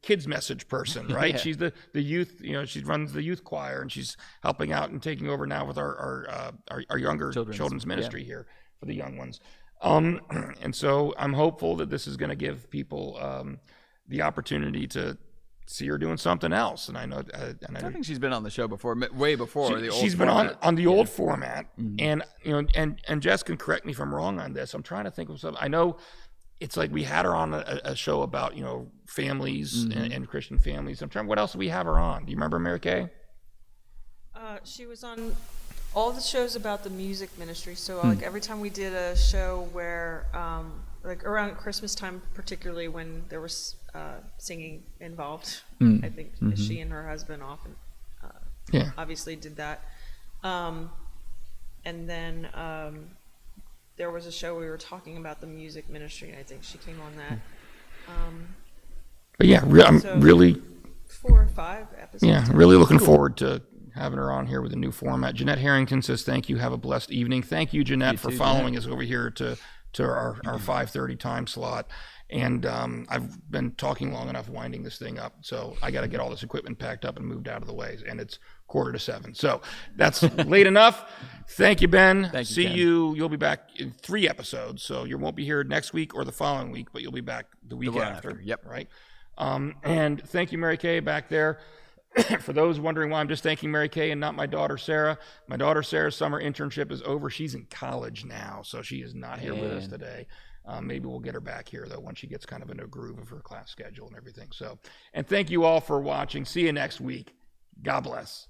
kids message person, right? She's the youth, you know, she runs the youth choir, and she's helping out and taking over now with our younger children's ministry here for the young ones. And so I'm hopeful that this is going to give people the opportunity to see her doing something else. And I know, I think she's been on the show before, way before the old. She's been on the old format, and you know, and Jess can correct me if I'm wrong on this. I'm trying to think of something. I know it's like we had her on a show about, you know, families and Christian families. I'm trying. What else did we have her on? Do you remember, Mary Kay? She was on all the shows about the music ministry. So like every time we did a show where like around Christmas time, particularly when there was singing involved, I think she and her husband often obviously did that. And then there was a show we were talking about the music ministry, and I think she came on that. But yeah, I'm really 4 or 5 episodes. Yeah, really looking forward to having her on here with a new format. Jeanette Harrington says, thank you. Have a blessed evening. Thank you, Jeanette, for following us over here to our 5:30 time slot. And I've been talking long enough, winding this thing up. So I got to get all this equipment packed up and moved out of the way. And it's 6:45. So that's late enough. Thank you, Ben. Thank you, See Ken. you. You'll be back in 3 episodes. So you won't be here next week or the following week, but you'll be back the week one after. after. Yep. Right. And thank you, Mary Kay, back there. For those wondering why I'm just thanking Mary Kay and not my daughter Sarah, my daughter Sarah's summer internship is over. She's in college now, so she is not here with us today. Maybe we'll get her back here, though, when she gets kind of in a groove of her class schedule and everything. So, and thank you all for watching. See you next week. God bless.